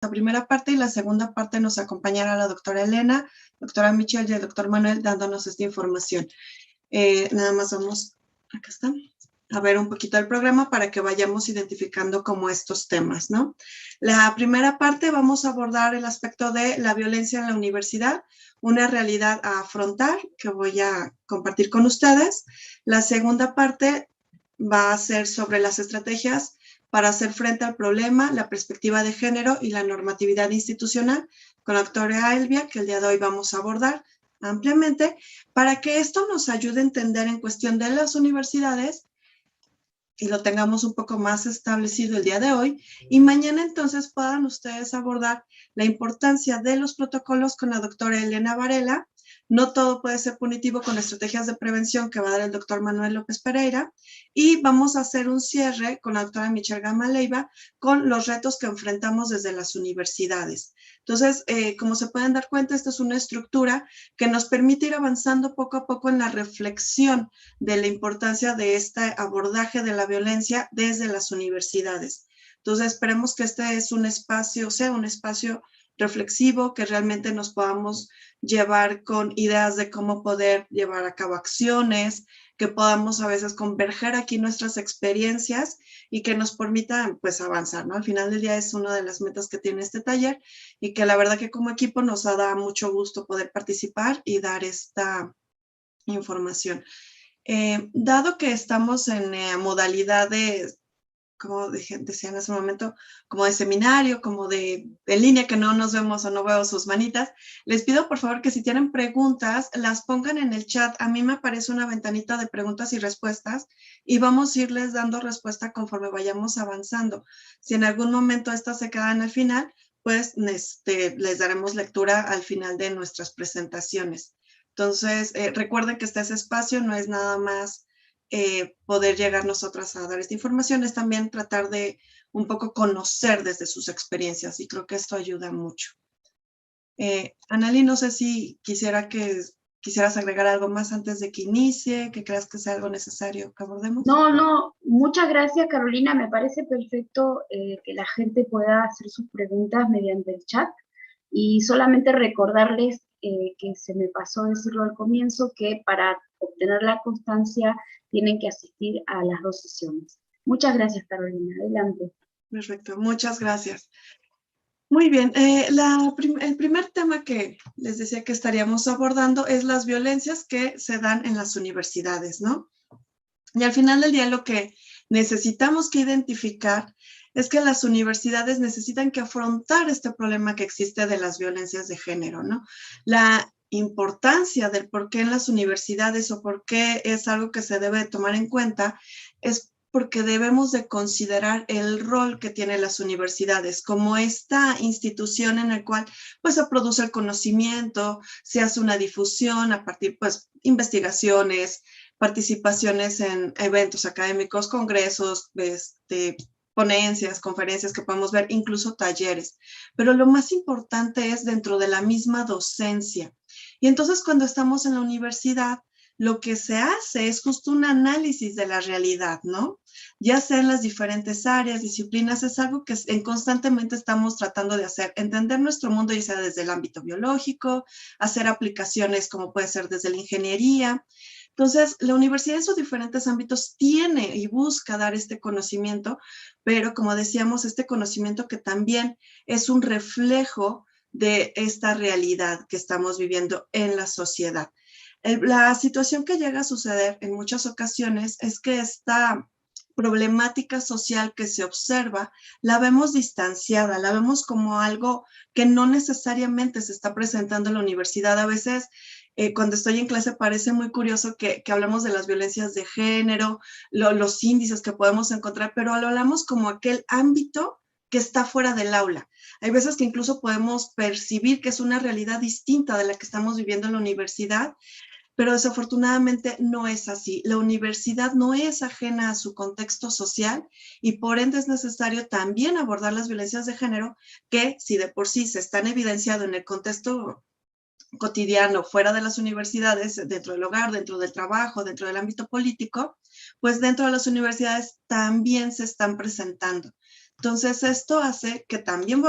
la primera parte y la segunda parte nos acompañará la doctora Elena, doctora Michelle y el doctor Manuel dándonos esta información. Nada más vamos, acá está, a ver un poquito el programa para que vayamos identificando como estos temas, ¿no? La primera parte vamos a abordar el aspecto de la violencia en la universidad, una realidad a afrontar que voy a compartir con ustedes. La segunda parte va a ser sobre las estrategias para hacer frente al problema, la perspectiva de género y la normatividad institucional con la doctora Elvia, que el día de hoy vamos a abordar ampliamente, para que esto nos ayude a entender en cuestión de las universidades y lo tengamos un poco más establecido el día de hoy, y mañana entonces puedan ustedes abordar la importancia de los protocolos con la doctora Elena Varela. No todo puede ser punitivo con estrategias de prevención que va a dar el doctor Manuel López Pereira, y vamos a hacer un cierre con la doctora Michelle Gama Leiva con los retos que enfrentamos desde las universidades. Entonces, como se pueden dar cuenta, esta es una estructura que nos permite ir avanzando poco a poco en la reflexión de la importancia de este abordaje de la violencia desde las universidades. Entonces, esperemos que este es un espacio, sea un espacio reflexivo, que realmente nos podamos llevar con ideas de cómo poder llevar a cabo acciones, que podamos a veces converger aquí nuestras experiencias y que nos permitan pues avanzar, ¿no? Al final del día es una de las metas que tiene este taller y que la verdad que como equipo nos da mucho gusto poder participar y dar esta información. Dado que estamos en modalidad de, como decía en ese momento, como de seminario, como de línea, que no nos vemos o no veo sus manitas, les pido por favor que si tienen preguntas, las pongan en el chat. A mí me aparece una ventanita de preguntas y respuestas y vamos a irles dando respuesta conforme vayamos avanzando. Si en algún momento estas se quedan al final, pues les daremos lectura al final de nuestras presentaciones. Entonces, recuerden que ese espacio no es nada más poder llegar nosotras a dar esta información, es también tratar de un poco conocer desde sus experiencias y creo que esto ayuda mucho. Anneli, no sé si quisieras agregar algo más antes de que inicie, que creas que sea algo necesario que abordemos. No, muchas gracias, Carolina. Me parece perfecto que la gente pueda hacer sus preguntas mediante el chat. Y solamente recordarles que se me pasó decirlo al comienzo, que para obtener la constancia tienen que asistir a las 2 sesiones. Muchas gracias, Carolina. Adelante. Perfecto, muchas gracias. Muy bien, el primer tema que les decía que estaríamos abordando es las violencias que se dan en las universidades, ¿no? Y al final del día lo que necesitamos que identificar es que las universidades necesitan que afrontar este problema que existe de las violencias de género, ¿no? La importancia del por qué en las universidades o por qué es algo que se debe tomar en cuenta es porque debemos de considerar el rol que tienen las universidades como esta institución en la cual pues se produce el conocimiento, se hace una difusión a partir pues investigaciones, participaciones en eventos académicos, congresos, ponencias, conferencias que podemos ver, incluso talleres. Pero lo más importante es dentro de la misma docencia. Y entonces cuando estamos en la universidad, lo que se hace es justo un análisis de la realidad, ¿no? Ya sea en las diferentes áreas, disciplinas, es algo que constantemente estamos tratando de hacer, entender nuestro mundo, ya sea desde el ámbito biológico, hacer aplicaciones como puede ser desde la ingeniería. Entonces, la universidad en sus diferentes ámbitos tiene y busca dar este conocimiento, pero como decíamos, este conocimiento que también es un reflejo de esta realidad que estamos viviendo en la sociedad. La situación que llega a suceder en muchas ocasiones es que esta problemática social que se observa, la vemos distanciada, la vemos como algo que no necesariamente se está presentando en la universidad. A veces, cuando estoy en clase, parece muy curioso que hablamos de las violencias de género, los índices que podemos encontrar, pero lo hablamos como aquel ámbito que está fuera del aula. Hay veces que incluso podemos percibir que es una realidad distinta de la que estamos viviendo en la universidad, pero desafortunadamente no es así. La universidad no es ajena a su contexto social y por ende es necesario también abordar las violencias de género que, si de por sí se están evidenciando en el contexto cotidiano, fuera de las universidades, dentro del hogar, dentro del trabajo, dentro del ámbito político, pues dentro de las universidades también se están presentando. Entonces, esto hace que también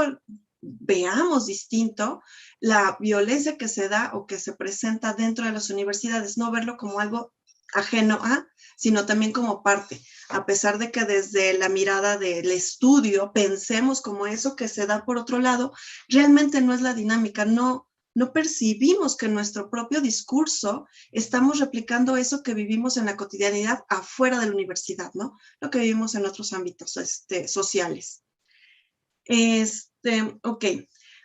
veamos distinto la violencia que se da o que se presenta dentro de las universidades, no verlo como algo ajeno a, sino también como parte, a pesar de que desde la mirada del estudio pensemos como eso que se da por otro lado, realmente no es la dinámica, no percibimos que en nuestro propio discurso estamos replicando eso que vivimos en la cotidianidad afuera de la universidad, ¿no? Lo que vivimos en otros ámbitos sociales. Ok.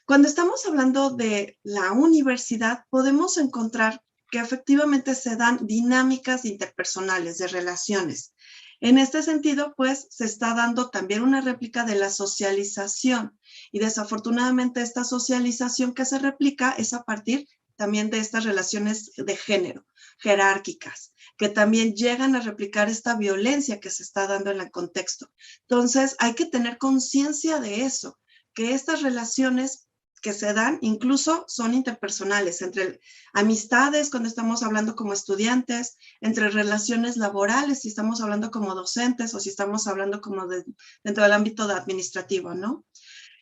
Cuando estamos hablando de la universidad, podemos encontrar que efectivamente se dan dinámicas interpersonales de relaciones. En este sentido, pues, se está dando también una réplica de la socialización. Y desafortunadamente esta socialización que se replica es a partir también de estas relaciones de género, jerárquicas, que también llegan a replicar esta violencia que se está dando en el contexto. Entonces, hay que tener conciencia de eso, que estas relaciones que se dan incluso son interpersonales, entre amistades cuando estamos hablando como estudiantes, entre relaciones laborales si estamos hablando como docentes o si estamos hablando como dentro del ámbito administrativo, ¿no?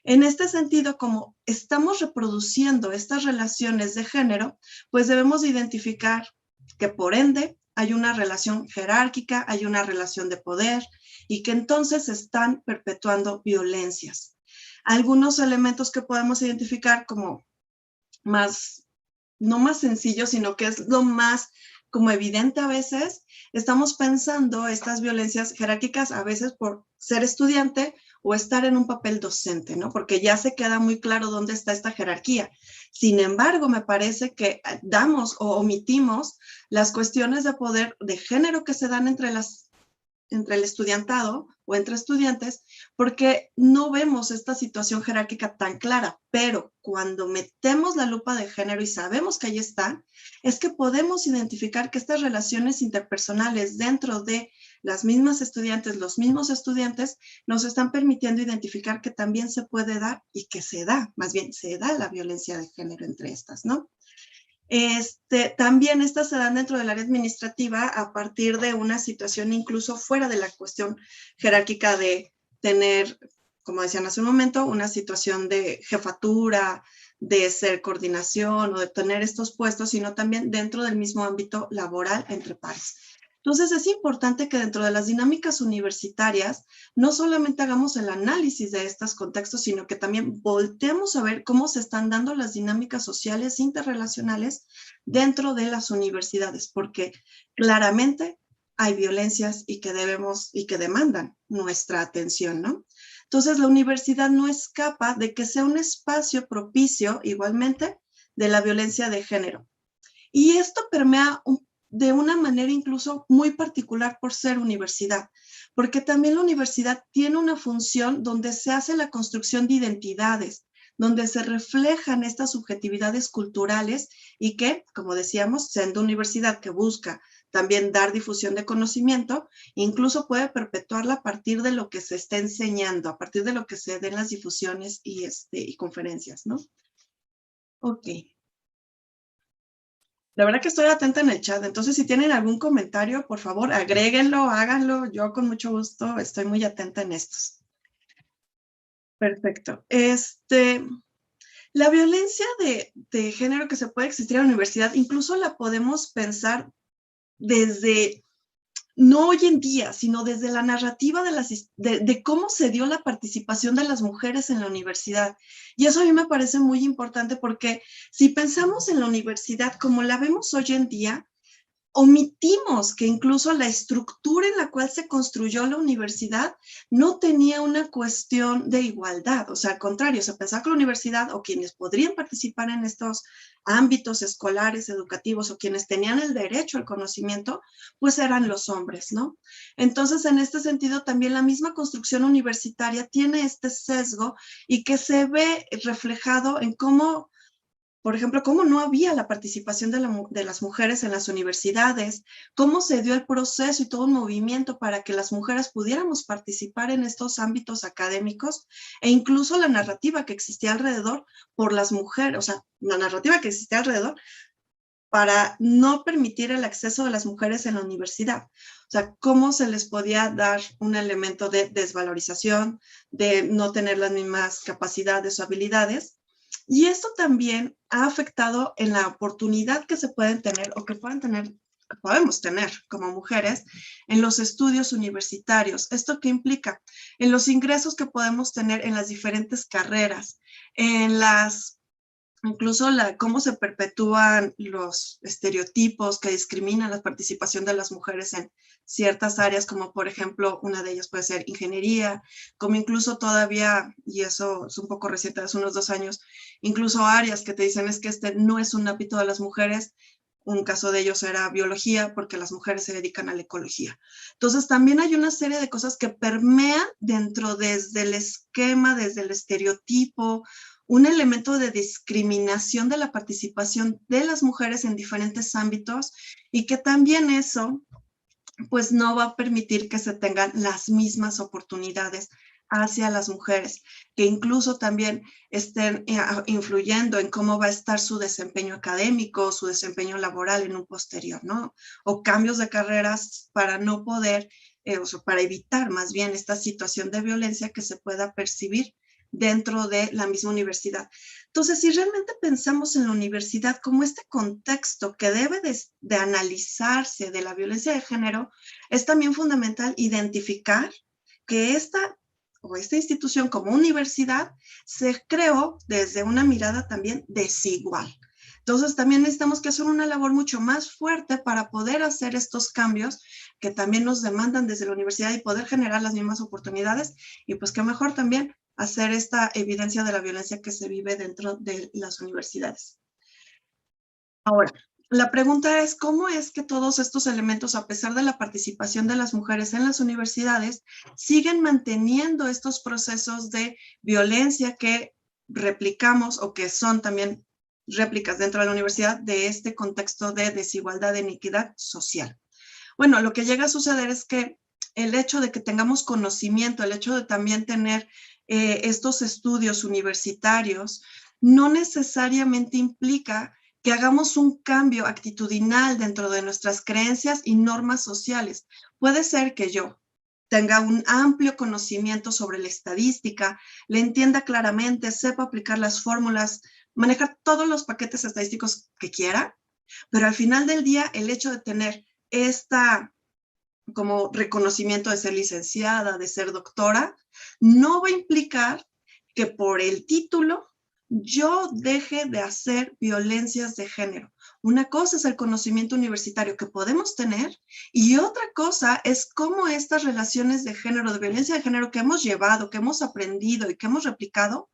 En este sentido, como estamos reproduciendo estas relaciones de género, pues debemos identificar que por ende hay una relación jerárquica, hay una relación de poder y que entonces se están perpetuando violencias. Algunos elementos que podemos identificar como no más sencillo, sino que es lo más como evidente a veces, estamos pensando estas violencias jerárquicas a veces por ser estudiante o estar en un papel docente, ¿no? Porque ya se queda muy claro dónde está esta jerarquía. Sin embargo, me parece que damos o omitimos las cuestiones de poder de género que se dan entre el estudiantado o entre estudiantes, porque no vemos esta situación jerárquica tan clara, pero cuando metemos la lupa de género y sabemos que ahí está, es que podemos identificar que estas relaciones interpersonales dentro de las mismas estudiantes, los mismos estudiantes, nos están permitiendo identificar que también se puede dar y que se da, más bien se da la violencia de género entre estas, ¿no? También estas se dan dentro del área administrativa a partir de una situación incluso fuera de la cuestión jerárquica de tener, como decían hace un momento, una situación de jefatura, de ser coordinación o de tener estos puestos, sino también dentro del mismo ámbito laboral entre pares. Entonces es importante que dentro de las dinámicas universitarias no solamente hagamos el análisis de estos contextos, sino que también volteemos a ver cómo se están dando las dinámicas sociales interrelacionales dentro de las universidades, porque claramente hay violencias y que demandan nuestra atención, ¿no? Entonces la universidad no escapa de que sea un espacio propicio igualmente de la violencia de género. Y esto permea de una manera incluso muy particular por ser universidad, porque también la universidad tiene una función donde se hace la construcción de identidades, donde se reflejan estas subjetividades culturales y que, como decíamos, siendo universidad que busca también dar difusión de conocimiento, incluso puede perpetuarla a partir de lo que se está enseñando, a partir de lo que se den las difusiones y conferencias, ¿no? Ok. La verdad que estoy atenta en el chat, entonces si tienen algún comentario, por favor, agréguenlo, háganlo. Yo con mucho gusto estoy muy atenta en estos. Perfecto. La violencia de género que se puede existir en la universidad, incluso la podemos pensar desde, no hoy en día, sino desde la narrativa de cómo se dio la participación de las mujeres en la universidad. Y eso a mí me parece muy importante porque si pensamos en la universidad como la vemos hoy en día, omitimos que incluso la estructura en la cual se construyó la universidad no tenía una cuestión de igualdad. O sea, al contrario, se pensaba que la universidad o quienes podrían participar en estos ámbitos escolares, educativos o quienes tenían el derecho al conocimiento, pues eran los hombres, ¿no? Entonces, en este sentido, también la misma construcción universitaria tiene este sesgo y que se ve reflejado en cómo, por ejemplo, cómo no había la participación de las mujeres en las universidades, cómo se dio el proceso y todo un movimiento para que las mujeres pudiéramos participar en estos ámbitos académicos e incluso la narrativa que existía alrededor por las mujeres, o sea, la narrativa que existía alrededor para no permitir el acceso de las mujeres en la universidad. O sea, cómo se les podía dar un elemento de desvalorización, de no tener las mismas capacidades o habilidades. Y esto también ha afectado en la oportunidad que se pueden tener o que pueden tener, que podemos tener como mujeres en los estudios universitarios. ¿Esto qué implica? En los ingresos que podemos tener en las diferentes carreras, en las incluso cómo se perpetúan los estereotipos que discriminan la participación de las mujeres en ciertas áreas, como por ejemplo, una de ellas puede ser ingeniería, como incluso todavía, y eso es un poco reciente, hace unos 2 años, incluso áreas que te dicen es que este no es un ámbito de las mujeres. Un caso de ellos era biología, porque las mujeres se dedican a la ecología. Entonces, también hay una serie de cosas que permean dentro desde el esquema, desde el estereotipo, un elemento de discriminación de la participación de las mujeres en diferentes ámbitos y que también eso pues no va a permitir que se tengan las mismas oportunidades hacia las mujeres, que incluso también estén influyendo en cómo va a estar su desempeño académico, su desempeño laboral en un posterior, ¿no? O cambios de carreras para no poder, o sea, para evitar más bien esta situación de violencia que se pueda percibir dentro de la misma universidad. Entonces, si realmente pensamos en la universidad como este contexto que debe de analizarse de la violencia de género, es también fundamental identificar que esta institución como universidad se creó desde una mirada también desigual. Entonces, también necesitamos que hacer una labor mucho más fuerte para poder hacer estos cambios que también nos demandan desde la universidad y poder generar las mismas oportunidades. Y pues qué mejor también hacer esta evidencia de la violencia que se vive dentro de las universidades. Ahora, la pregunta es, ¿cómo es que todos estos elementos, a pesar de la participación de las mujeres en las universidades, siguen manteniendo estos procesos de violencia que replicamos o que son también réplicas dentro de la universidad de este contexto de desigualdad, de inequidad social? Bueno, lo que llega a suceder es que el hecho de que tengamos conocimiento, el hecho de también tener estos estudios universitarios, no necesariamente implica que hagamos un cambio actitudinal dentro de nuestras creencias y normas sociales. Puede ser que yo tenga un amplio conocimiento sobre la estadística, le entienda claramente, sepa aplicar las fórmulas, manejar todos los paquetes estadísticos que quiera, pero al final del día el hecho de tener esta como reconocimiento de ser licenciada, de ser doctora, no va a implicar que por el título yo deje de hacer violencias de género. Una cosa es el conocimiento universitario que podemos tener y otra cosa es cómo estas relaciones de género, de violencia de género que hemos llevado, que hemos aprendido y que hemos replicado,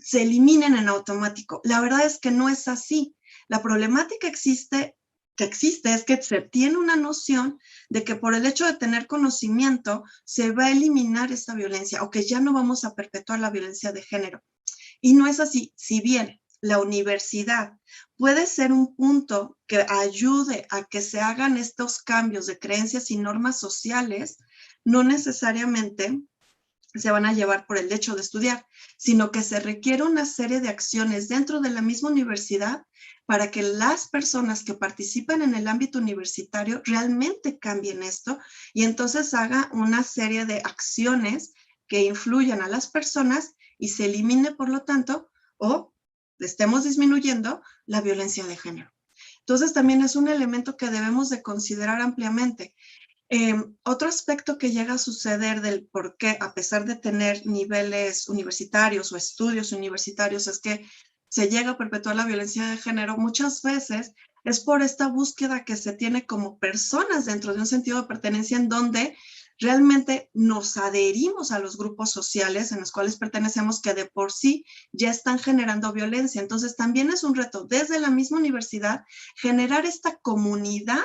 se eliminen en automático. La verdad es que no es así. La problemática que existe es que se tiene una noción de que por el hecho de tener conocimiento se va a eliminar esta violencia o que ya no vamos a perpetuar la violencia de género. Y no es así. Si bien la universidad puede ser un punto que ayude a que se hagan estos cambios de creencias y normas sociales, no necesariamente se van a llevar por el hecho de estudiar, sino que se requiere una serie de acciones dentro de la misma universidad para que las personas que participan en el ámbito universitario realmente cambien esto y entonces haga una serie de acciones que influyan a las personas y se elimine, por lo tanto, o estemos disminuyendo la violencia de género. Entonces, también es un elemento que debemos de considerar ampliamente. Otro aspecto que llega a suceder del por qué, a pesar de tener niveles universitarios o estudios universitarios, es que se llega a perpetuar la violencia de género, muchas veces es por esta búsqueda que se tiene como personas dentro de un sentido de pertenencia en donde realmente nos adherimos a los grupos sociales en los cuales pertenecemos que de por sí ya están generando violencia. Entonces también es un reto desde la misma universidad generar esta comunidad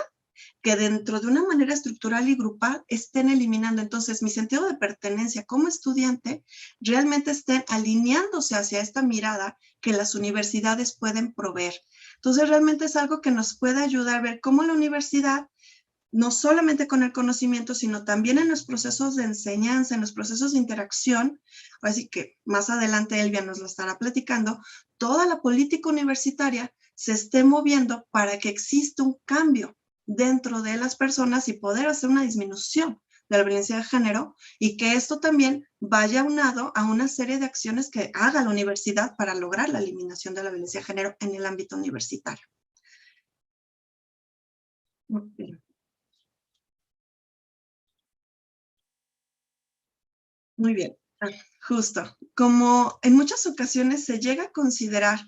que dentro de una manera estructural y grupal estén eliminando. Entonces, mi sentido de pertenencia como estudiante realmente estén alineándose hacia esta mirada que las universidades pueden proveer. Entonces, realmente es algo que nos puede ayudar a ver cómo la universidad no solamente con el conocimiento, sino también en los procesos de enseñanza, en los procesos de interacción. Así que más adelante Elvia nos lo estará platicando, toda la política universitaria se esté moviendo para que exista un cambio dentro de las personas y poder hacer una disminución de la violencia de género, y que esto también vaya aunado a una serie de acciones que haga la universidad para lograr la eliminación de la violencia de género en el ámbito universitario. Muy bien, justo. Como en muchas ocasiones se llega a considerar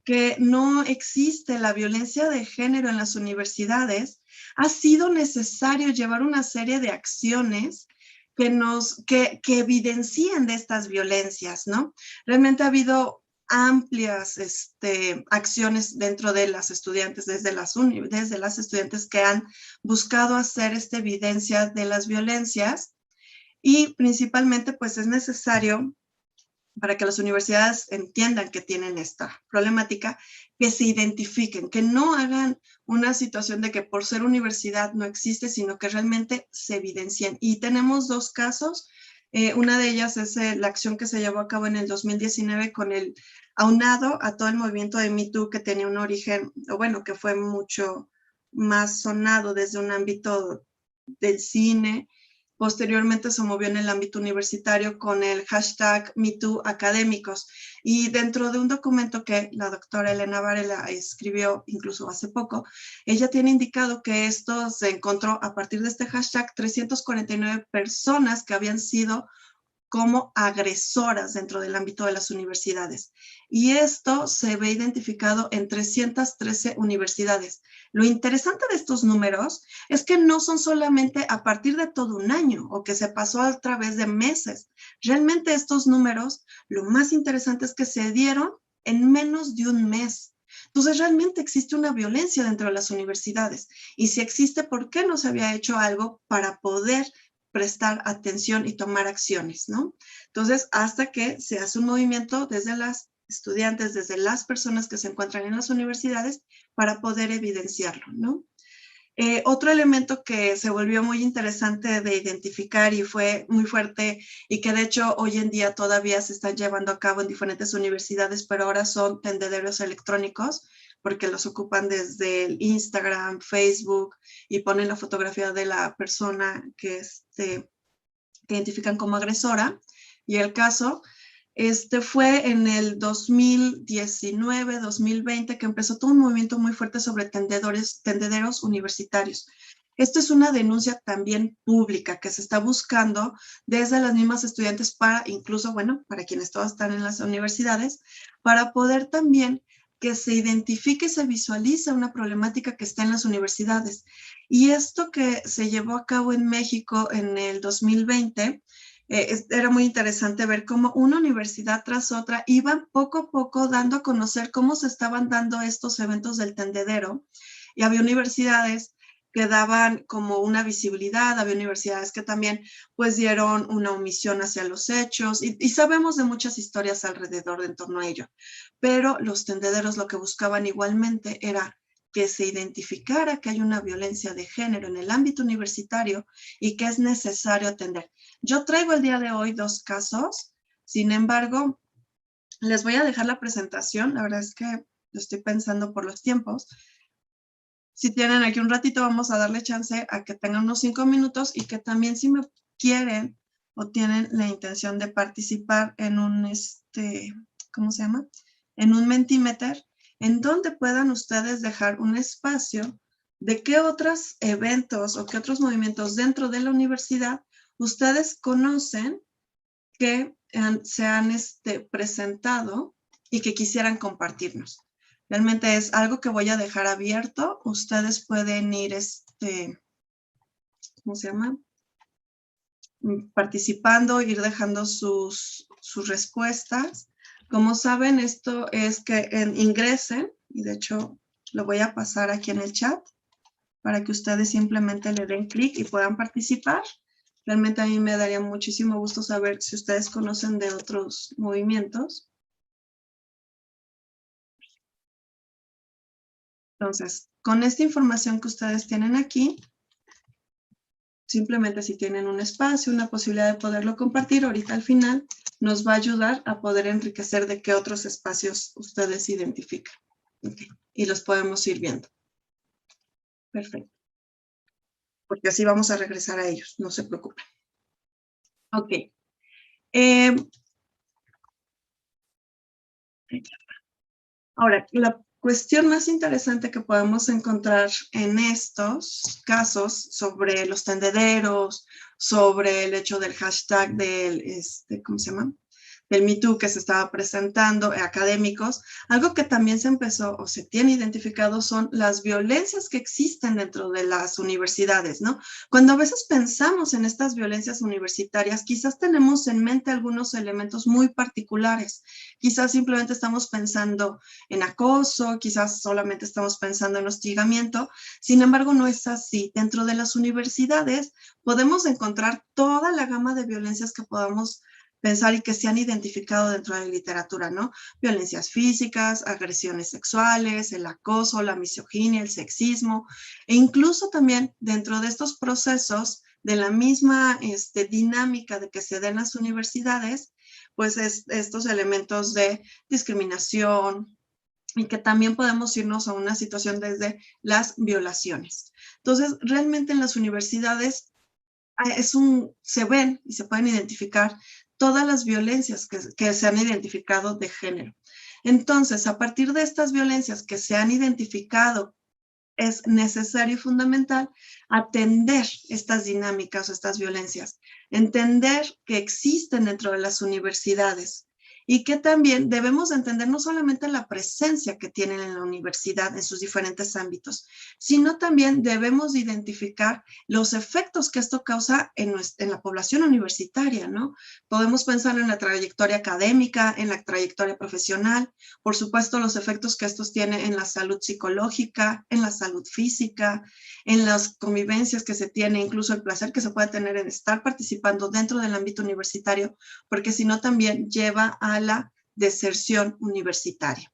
que no existe la violencia de género en las universidades, ha sido necesario llevar una serie de acciones que evidencien de estas violencias, ¿no? Realmente ha habido amplias acciones dentro de las estudiantes, desde las estudiantes que han buscado hacer esta evidencia de las violencias, y principalmente pues es necesario, para que las universidades entiendan que tienen esta problemática, que se identifiquen, que no hagan una situación de que por ser universidad no existe, sino que realmente se evidencien. Y tenemos dos casos. Una de ellas es la acción que se llevó a cabo en el 2019 con el aunado a todo el movimiento de Me Too, que tenía un origen, o bueno, que fue mucho más sonado desde un ámbito del cine. Posteriormente se movió en el ámbito universitario con el hashtag #MeTooAcadémicos. Y dentro de un documento que la doctora Elena Varela escribió incluso hace poco, ella tiene indicado que esto se encontró a partir de este hashtag 349 personas que habían sido como agresoras dentro del ámbito de las universidades. Y esto se ve identificado en 313 universidades. Lo interesante de estos números es que no son solamente a partir de todo un año o que se pasó a través de meses. Realmente estos números, lo más interesante es que se dieron en menos de un mes. Entonces, realmente existe una violencia dentro de las universidades. Y si existe, ¿por qué no se había hecho algo para poder prestar atención y tomar acciones, ¿no? Entonces, hasta que se hace un movimiento desde las estudiantes, desde las personas que se encuentran en las universidades para poder evidenciarlo, ¿no? Otro elemento que se volvió muy interesante de identificar y fue muy fuerte, y que de hecho hoy en día todavía se están llevando a cabo en diferentes universidades, pero ahora son tendederos electrónicos, porque los ocupan desde el Instagram, Facebook, y ponen la fotografía de la persona que identifican como agresora. Y el caso fue en el 2019, 2020, que empezó todo un movimiento muy fuerte sobre tendederos universitarios. Esto es una denuncia también pública que se está buscando desde las mismas estudiantes para, incluso, bueno, para quienes todos están en las universidades, para poder también que se identifique y se visualice una problemática que está en las universidades. Y esto que se llevó a cabo en México en el 2020, era muy interesante ver cómo una universidad tras otra iban poco a poco dando a conocer cómo se estaban dando estos eventos del tendedero. Y había universidades que daban como una visibilidad, había universidades que también pues dieron una omisión hacia los hechos, y sabemos de muchas historias alrededor de en torno a ello. Pero los tendederos lo que buscaban igualmente era que se identificara que hay una violencia de género en el ámbito universitario y que es necesario atender. Yo traigo el día de hoy dos casos, sin embargo, les voy a dejar la presentación, la verdad es que lo estoy pensando por los tiempos. Si tienen aquí un ratito, vamos a darle chance a que tengan unos 5 minutos, y que también si me quieren o tienen la intención de participar en un, ¿cómo se llama? En un Mentimeter, en donde puedan ustedes dejar un espacio de qué otros eventos o qué otros movimientos dentro de la universidad ustedes conocen que se han presentado y que quisieran compartirnos. Realmente es algo que voy a dejar abierto. Ustedes pueden ir, ¿cómo se llama? Participando, ir dejando sus respuestas. Como saben, esto es que ingresen, y de hecho lo voy a pasar aquí en el chat para que ustedes simplemente le den clic y puedan participar. Realmente a mí me daría muchísimo gusto saber si ustedes conocen de otros movimientos. Entonces, con esta información que ustedes tienen aquí, simplemente si tienen un espacio, una posibilidad de poderlo compartir, ahorita al final nos va a ayudar a poder enriquecer de qué otros espacios ustedes identifican. Okay. Y los podemos ir viendo. Perfecto. Porque así vamos a regresar a ellos, no se preocupen. Ok. Ahora, la cuestión más interesante que podemos encontrar en estos casos sobre los tendederos, sobre el hecho del hashtag del, ¿cómo se llama? Del Me Too que se estaba presentando, académicos, algo que también se empezó o se tiene identificado son las violencias que existen dentro de las universidades, ¿no? Cuando a veces pensamos en estas violencias universitarias, quizás tenemos en mente algunos elementos muy particulares. Quizás simplemente estamos pensando en acoso, quizás solamente estamos pensando en hostigamiento. Sin embargo, no es así. Dentro de las universidades podemos encontrar toda la gama de violencias que podamos pensar y que se han identificado dentro de la literatura, ¿no? Violencias físicas, agresiones sexuales, el acoso, la misoginia, el sexismo, e incluso también dentro de estos procesos de la misma dinámica de que se den las universidades, pues estos elementos de discriminación, y que también podemos irnos a una situación desde las violaciones. Entonces, realmente en las universidades se ven y se pueden identificar todas las violencias que se han identificado de género. Entonces, a partir de estas violencias que se han identificado, es necesario y fundamental atender estas dinámicas o estas violencias, entender que existen dentro de las universidades y que también debemos entender no solamente la presencia que tienen en la universidad en sus diferentes ámbitos, sino también debemos identificar los efectos que esto causa en la población universitaria, ¿no? Podemos pensar en la trayectoria académica, en la trayectoria profesional, por supuesto los efectos que estos tienen en la salud psicológica, en la salud física, en las convivencias que se tiene, incluso el placer que se puede tener en estar participando dentro del ámbito universitario, porque si no también lleva a la deserción universitaria.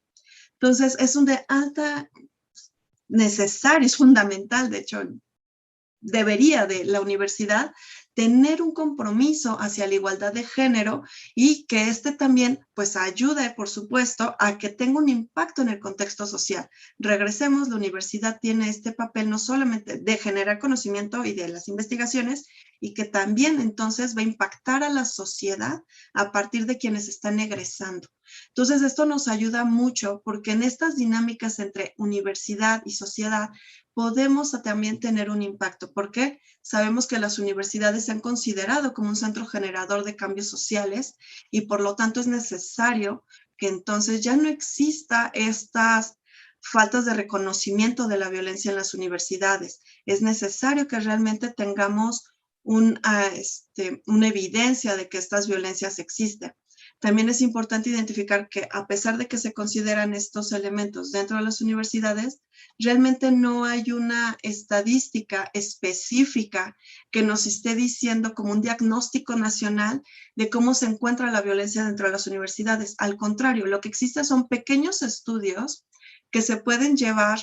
Entonces, es un de alta necesario, es fundamental, de hecho, debería de la universidad tener un compromiso hacia la igualdad de género y que también pues ayude, por supuesto, a que tenga un impacto en el contexto social. Regresemos, la universidad tiene este papel no solamente de generar conocimiento y de las investigaciones, y que también entonces va a impactar a la sociedad a partir de quienes están egresando. Entonces, esto nos ayuda mucho porque en estas dinámicas entre universidad y sociedad podemos también tener un impacto. ¿Por qué? Sabemos que las universidades se han considerado como un centro generador de cambios sociales y por lo tanto es necesario que entonces ya no exista estas faltas de reconocimiento de la violencia en las universidades. Es necesario que realmente tengamos una evidencia de que estas violencias existen. También es importante identificar que a pesar de que se consideran estos elementos dentro de las universidades, realmente no hay una estadística específica que nos esté diciendo como un diagnóstico nacional de cómo se encuentra la violencia dentro de las universidades. Al contrario, lo que existe son pequeños estudios que se pueden llevar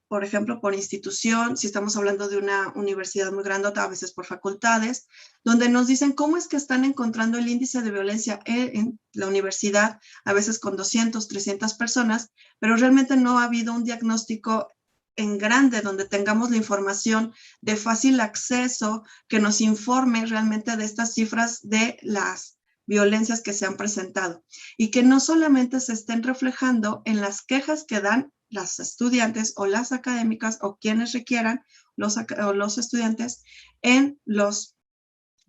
por ejemplo, por institución, si estamos hablando de una universidad muy grandota, a veces por facultades, donde nos dicen cómo es que están encontrando el índice de violencia en la universidad, a veces con 200, 300 personas, pero realmente no ha habido un diagnóstico en grande donde tengamos la información de fácil acceso que nos informe realmente de estas cifras de las violencias que se han presentado y que no solamente se estén reflejando en las quejas que dan las estudiantes o las académicas o quienes requieran los estudiantes en los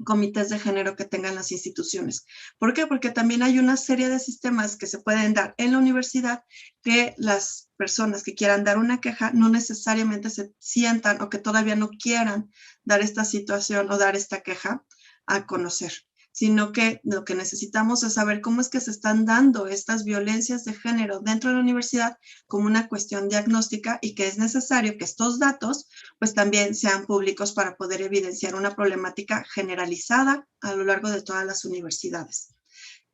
comités de género que tengan las instituciones. ¿Por qué? Porque también hay una serie de sistemas que se pueden dar en la universidad que las personas que quieran dar una queja no necesariamente se sientan o que todavía no quieran dar esta situación o dar esta queja a conocer, sino que lo que necesitamos es saber cómo es que se están dando estas violencias de género dentro de la universidad como una cuestión diagnóstica y que es necesario que estos datos pues también sean públicos para poder evidenciar una problemática generalizada a lo largo de todas las universidades.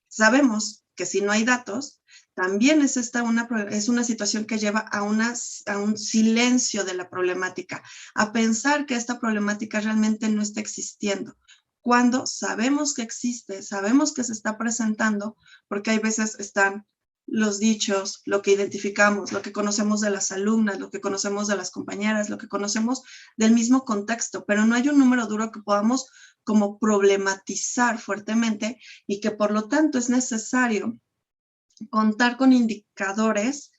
Sabemos que si no hay datos, también es una situación que lleva a un silencio de la problemática, a pensar que esta problemática realmente no está existiendo, cuando sabemos que existe, sabemos que se está presentando, porque hay veces están los dichos, lo que identificamos, lo que conocemos de las alumnas, lo que conocemos de las compañeras, lo que conocemos del mismo contexto, pero no hay un número duro que podamos como problematizar fuertemente y que por lo tanto es necesario contar con indicadores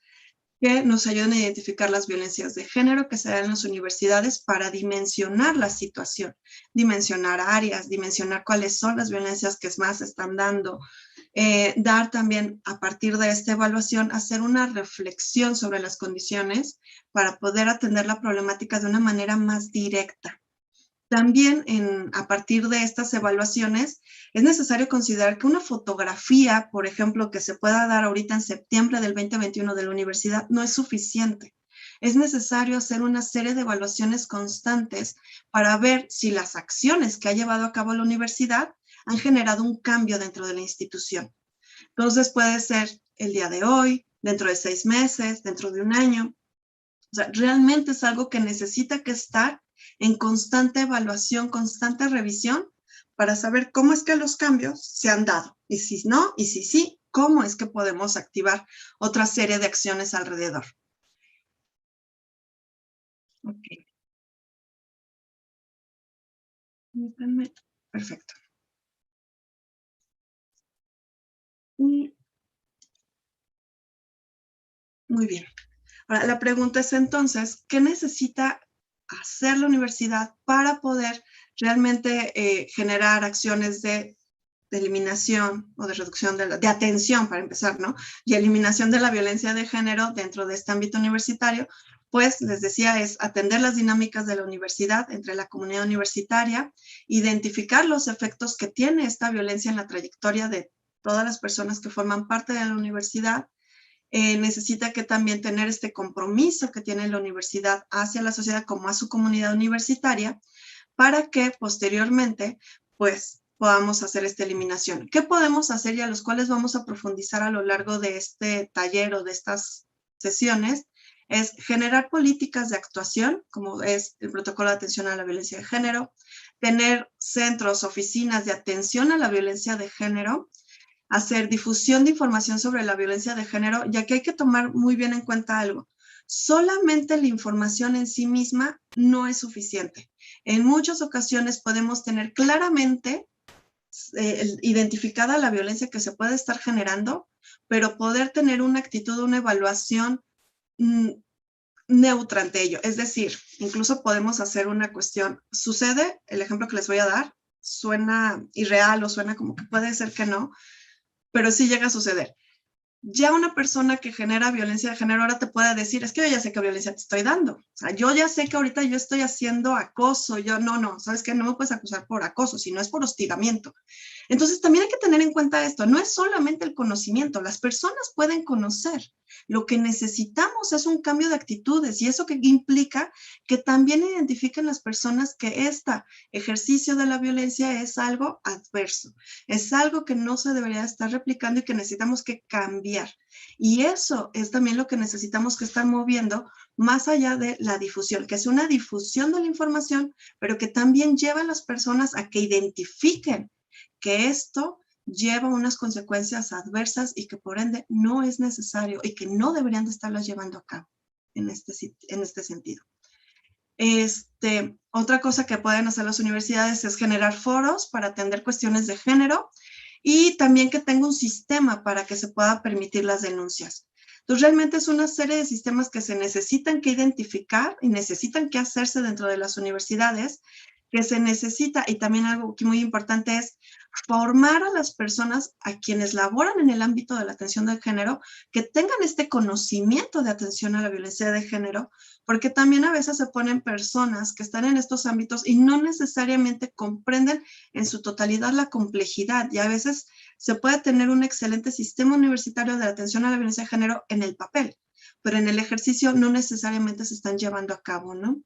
que nos ayuden a identificar las violencias de género que se dan en las universidades para dimensionar la situación, dimensionar áreas, dimensionar cuáles son las violencias que más se están dando, dar también a partir de esta evaluación, hacer una reflexión sobre las condiciones para poder atender la problemática de una manera más directa. También a partir de estas evaluaciones es necesario considerar que una fotografía, por ejemplo, que se pueda dar ahorita en septiembre del 2021 de la universidad no es suficiente. Es necesario hacer una serie de evaluaciones constantes para ver si las acciones que ha llevado a cabo la universidad han generado un cambio dentro de la institución. Entonces puede ser el día de hoy, dentro de 6 meses, dentro de un año. O sea, realmente es algo que necesita que estar en constante evaluación, constante revisión, para saber cómo es que los cambios se han dado. Y si no, y si sí, cómo es que podemos activar otra serie de acciones alrededor. Ok. Perfecto. Muy bien. Ahora, la pregunta es entonces, ¿qué necesita hacer la universidad para poder realmente generar acciones de eliminación o de reducción de atención, para empezar, ¿no? Y eliminación de la violencia de género dentro de este ámbito universitario? Pues, les decía, es atender las dinámicas de la universidad entre la comunidad universitaria, identificar los efectos que tiene esta violencia en la trayectoria de todas las personas que forman parte de la universidad. Necesita que también tener este compromiso que tiene la universidad hacia la sociedad como a su comunidad universitaria, para que posteriormente, pues, podamos hacer esta eliminación. ¿Qué podemos hacer y a los cuales vamos a profundizar a lo largo de este taller o de estas sesiones? Es generar políticas de actuación, como es el protocolo de atención a la violencia de género, tener centros, oficinas de atención a la violencia de género, hacer difusión de información sobre la violencia de género, ya que hay que tomar muy bien en cuenta algo. Solamente la información en sí misma no es suficiente. En muchas ocasiones podemos tener claramente identificada la violencia que se puede estar generando, pero poder tener una actitud, una evaluación neutra ante ello. Es decir, incluso podemos hacer una cuestión. Sucede, el ejemplo que les voy a dar, suena irreal o suena como que puede ser que no, pero sí llega a suceder. Ya una persona que genera violencia de género ahora te puede decir, es que yo ya sé qué violencia te estoy dando. O sea, yo ya sé que ahorita yo estoy haciendo acoso. Yo no, ¿sabes qué? No me puedes acusar por acoso, sino es por hostigamiento. Entonces también hay que tener en cuenta esto. No es solamente el conocimiento. Las personas pueden conocer. Lo que necesitamos es un cambio de actitudes, y eso que implica que también identifiquen las personas que este ejercicio de la violencia es algo adverso, es algo que no se debería estar replicando y que necesitamos que cambiar. Y eso es también lo que necesitamos que estar moviendo más allá de la difusión, que es una difusión de la información, pero que también lleva a las personas a que identifiquen que esto lleva unas consecuencias adversas y que por ende no es necesario y que no deberían de estarlas llevando a cabo en este sentido. Otra cosa que pueden hacer las universidades es generar foros para atender cuestiones de género, y también que tenga un sistema para que se pueda permitir las denuncias. Entonces, realmente es una serie de sistemas que se necesitan que identificar y necesitan que hacerse dentro de las universidades, que se necesita, y también algo que muy importante es formar a las personas a quienes laboran en el ámbito de la atención del género, que tengan este conocimiento de atención a la violencia de género, porque también a veces se ponen personas que están en estos ámbitos y no necesariamente comprenden en su totalidad la complejidad, y a veces se puede tener un excelente sistema universitario de atención a la violencia de género en el papel, pero en el ejercicio no necesariamente se están llevando a cabo, ¿no?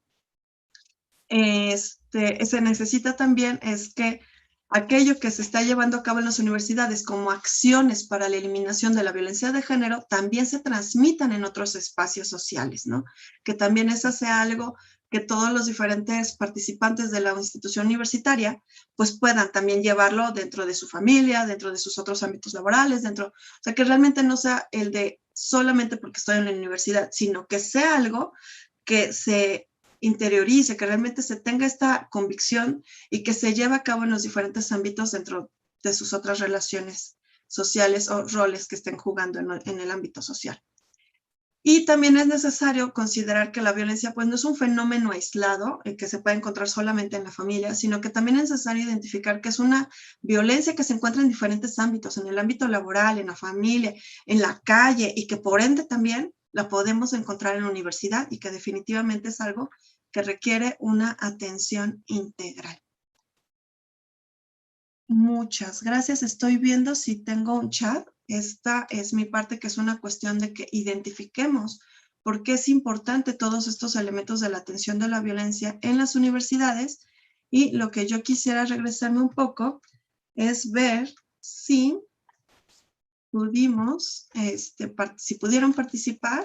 Se necesita también es que aquello que se está llevando a cabo en las universidades como acciones para la eliminación de la violencia de género también se transmitan en otros espacios sociales, ¿no? Que también eso sea algo que todos los diferentes participantes de la institución universitaria pues puedan también llevarlo dentro de su familia, dentro de sus otros ámbitos laborales, o sea, que realmente no sea el de solamente porque estoy en la universidad, sino que sea algo que se interiorice, que realmente se tenga esta convicción y que se lleve a cabo en los diferentes ámbitos dentro de sus otras relaciones sociales o roles que estén jugando en el ámbito social. Y también es necesario considerar que la violencia pues no es un fenómeno aislado que se puede encontrar solamente en la familia, sino que también es necesario identificar que es una violencia que se encuentra en diferentes ámbitos, en el ámbito laboral, en la familia, en la calle, y que por ende también la podemos encontrar en la universidad y que definitivamente es algo que requiere una atención integral. Muchas gracias. Estoy viendo si tengo un chat. Esta es mi parte, que es una cuestión de que identifiquemos por qué es importante todos estos elementos de la atención de la violencia en las universidades. Y lo que yo quisiera regresarme un poco es ver si pudimos, si pudieron participar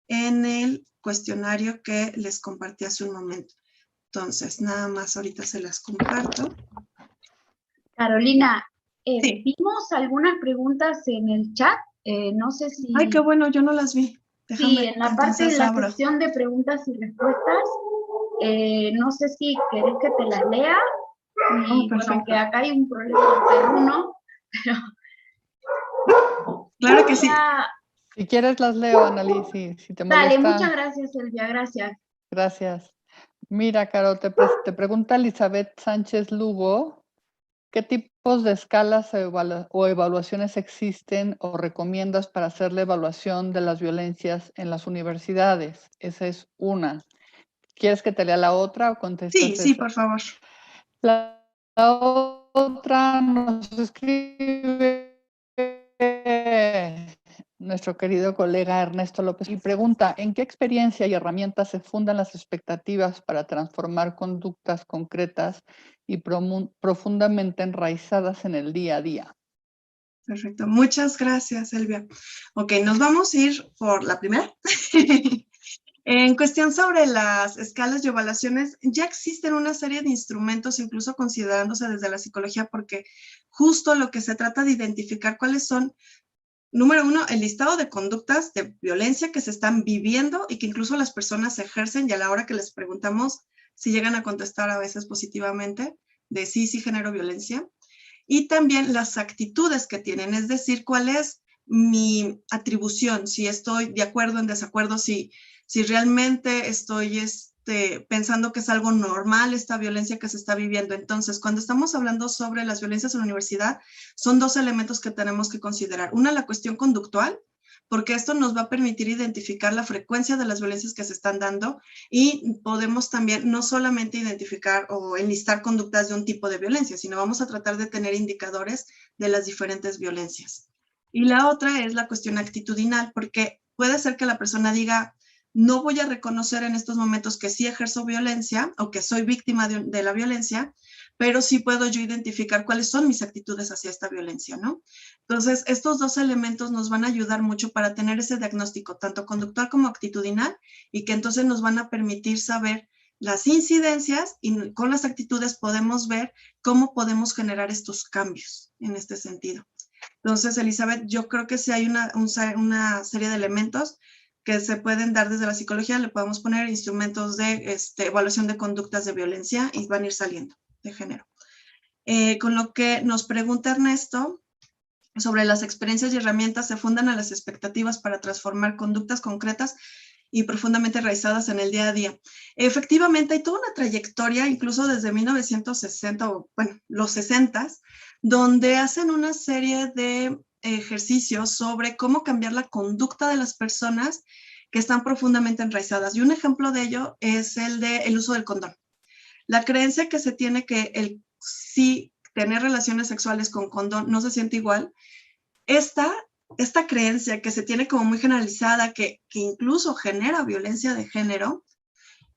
en el cuestionario que les compartí hace un momento. Entonces, nada más ahorita se las comparto. Carolina, sí. Vimos algunas preguntas en el chat, no sé si... Ay, qué bueno, yo no las vi. Déjame, sí, en la parte de la abro. sección de preguntas y respuestas, no sé si querés que te las lea, y bueno, que acá hay un problema perruno, pero... Claro que sí. Si quieres las leo, Annalí, si te molesta. Dale, muchas gracias, Silvia, gracias. Gracias. Mira, Caro, te pregunta Elizabeth Sánchez Lugo, ¿qué tipos de escalas o evaluaciones existen o recomiendas para hacer la evaluación de las violencias en las universidades? Esa es una. ¿Quieres que te lea la otra o contestas esa? Sí, por favor. La otra nos escribe nuestro querido colega Ernesto López y pregunta, ¿en qué experiencia y herramientas se fundan las expectativas para transformar conductas concretas y profundamente enraizadas en el día a día? Perfecto, muchas gracias, Elvia. Ok, nos vamos a ir por la primera. En cuestión sobre las escalas y evaluaciones, ya existen una serie de instrumentos, incluso considerándose desde la psicología, porque justo lo que se trata de identificar cuáles son, número uno, el listado de conductas de violencia que se están viviendo y que incluso las personas ejercen, y a la hora que les preguntamos si llegan a contestar a veces positivamente de sí genero violencia, y también las actitudes que tienen, es decir, cuál es mi atribución, si estoy de acuerdo, en desacuerdo, si realmente estoy pensando que es algo normal esta violencia que se está viviendo. Entonces, cuando estamos hablando sobre las violencias en la universidad, son dos elementos que tenemos que considerar. Una, la cuestión conductual, porque esto nos va a permitir identificar la frecuencia de las violencias que se están dando, y podemos también no solamente identificar o enlistar conductas de un tipo de violencia, sino vamos a tratar de tener indicadores de las diferentes violencias. Y la otra es la cuestión actitudinal, porque puede ser que la persona diga, no voy a reconocer en estos momentos que sí ejerzo violencia o que soy víctima de la violencia, pero sí puedo yo identificar cuáles son mis actitudes hacia esta violencia, ¿no? Entonces, estos dos elementos nos van a ayudar mucho para tener ese diagnóstico, tanto conductual como actitudinal, y que entonces nos van a permitir saber las incidencias, y con las actitudes podemos ver cómo podemos generar estos cambios en este sentido. Entonces, Elizabeth, yo creo que sí hay una serie de elementos que se pueden dar desde la psicología. Le podemos poner instrumentos de evaluación de conductas de violencia y van a ir saliendo de género. Con lo que nos pregunta Ernesto sobre las experiencias y herramientas se fundan a las expectativas para transformar conductas concretas y profundamente enraizadas en el día a día. Efectivamente, hay toda una trayectoria, incluso desde 1960, o bueno, los 60s, donde hacen una serie de ejercicios sobre cómo cambiar la conducta de las personas que están profundamente enraizadas. Y un ejemplo de ello es el uso del condón. La creencia que se tiene que si tener relaciones sexuales con condón no se siente igual, esta creencia que se tiene como muy generalizada, que incluso genera violencia de género,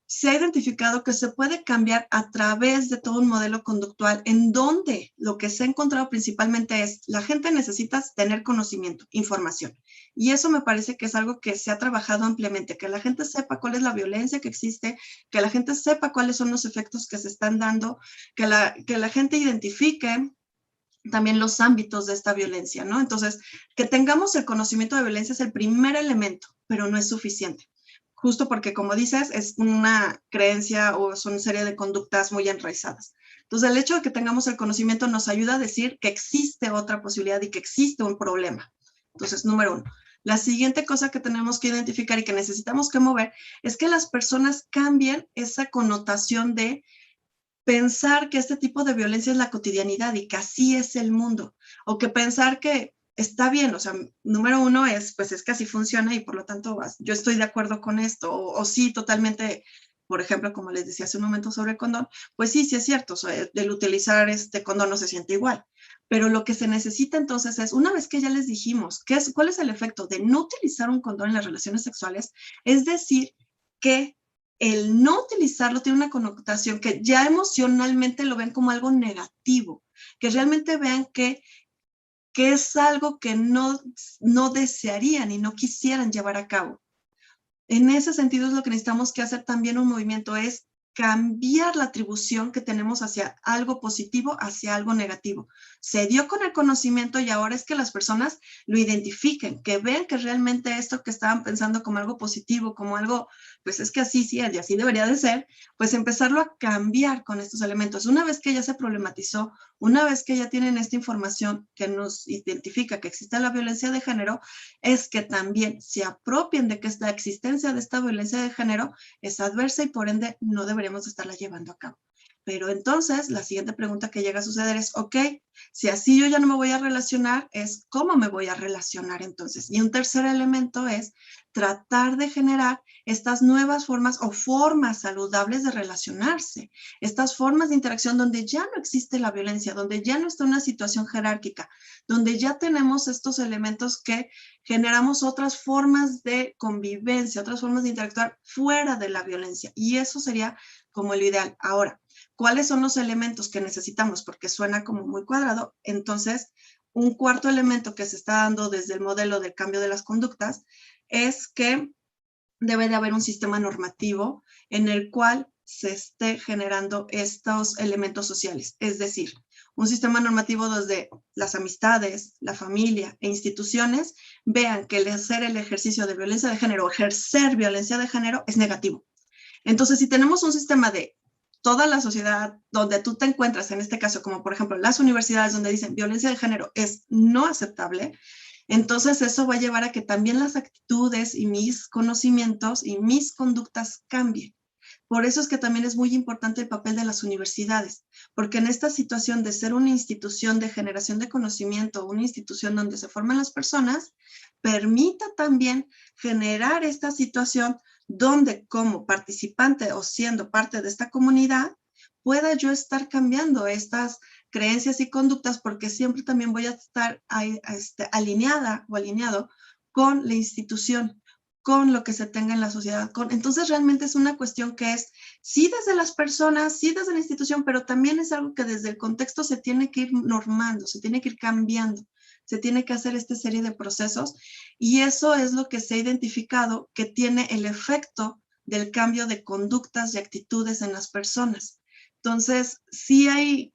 se ha identificado que se puede cambiar a través de todo un modelo conductual en donde lo que se ha encontrado principalmente es la gente necesita tener conocimiento, información. Y eso me parece que es algo que se ha trabajado ampliamente, que la gente sepa cuál es la violencia que existe, que la gente sepa cuáles son los efectos que se están dando, que la gente identifique también los ámbitos de esta violencia, ¿no? Entonces, que tengamos el conocimiento de violencia es el primer elemento, pero no es suficiente. Justo porque, como dices, es una creencia o son una serie de conductas muy enraizadas. Entonces, el hecho de que tengamos el conocimiento nos ayuda a decir que existe otra posibilidad y que existe un problema. Entonces, número uno. La siguiente cosa que tenemos que identificar y que necesitamos que mover es que las personas cambien esa connotación de pensar que este tipo de violencia es la cotidianidad y que así es el mundo, o que pensar que está bien, o sea, número uno es, pues es que así funciona y por lo tanto yo estoy de acuerdo con esto, o sí, totalmente, por ejemplo, como les decía hace un momento sobre el condón, pues sí, sí es cierto, o sea, el utilizar este condón no se siente igual, pero lo que se necesita entonces es, una vez que ya les dijimos cuál es el efecto de no utilizar un condón en las relaciones sexuales, es decir, que el no utilizarlo tiene una connotación que ya emocionalmente lo ven como algo negativo, que realmente vean que es algo que no desearían y no quisieran llevar a cabo. En ese sentido es lo que necesitamos que hacer también un movimiento, es cambiar la atribución que tenemos hacia algo positivo, hacia algo negativo. Se dio con el conocimiento y ahora es que las personas lo identifiquen, que vean que realmente esto que estaban pensando como algo positivo, como algo, pues es que así sí es y así debería de ser, pues empezarlo a cambiar con estos elementos. Una vez que ya se problematizó, una vez que ya tienen esta información que nos identifica que existe la violencia de género, es que también se apropien de que la existencia de esta violencia de género es adversa y por ende no deberíamos estarla llevando a cabo. Pero entonces la siguiente pregunta que llega a suceder es, ok, si así yo ya no me voy a relacionar, es cómo me voy a relacionar entonces. Y un tercer elemento es tratar de generar estas nuevas formas o formas saludables de relacionarse, estas formas de interacción donde ya no existe la violencia, donde ya no está una situación jerárquica, donde ya tenemos estos elementos que generamos otras formas de convivencia, otras formas de interactuar fuera de la violencia. Y eso sería como lo ideal. Ahora, ¿cuáles son los elementos que necesitamos? Porque suena como muy cuadrado. Entonces, un cuarto elemento que se está dando desde el modelo del cambio de las conductas es que debe de haber un sistema normativo en el cual se esté generando estos elementos sociales. Es decir, un sistema normativo donde las amistades, la familia e instituciones vean que el hacer el ejercicio de violencia de género o ejercer violencia de género es negativo. Entonces, si tenemos un sistema de toda la sociedad donde tú te encuentras, en este caso, como por ejemplo las universidades donde dicen violencia de género es no aceptable, entonces eso va a llevar a que también las actitudes y mis conocimientos y mis conductas cambien. Por eso es que también es muy importante el papel de las universidades, porque en esta situación de ser una institución de generación de conocimiento, una institución donde se forman las personas, permita también generar esta situación donde como participante o siendo parte de esta comunidad, pueda yo estar cambiando estas creencias y conductas porque siempre también voy a estar alineada o alineado con la institución, con lo que se tenga en la sociedad. Entonces realmente es una cuestión que es, sí desde las personas, sí desde la institución, pero también es algo que desde el contexto se tiene que ir normando, se tiene que ir cambiando, se tiene que hacer esta serie de procesos y eso es lo que se ha identificado que tiene el efecto del cambio de conductas y actitudes en las personas. Entonces, sí hay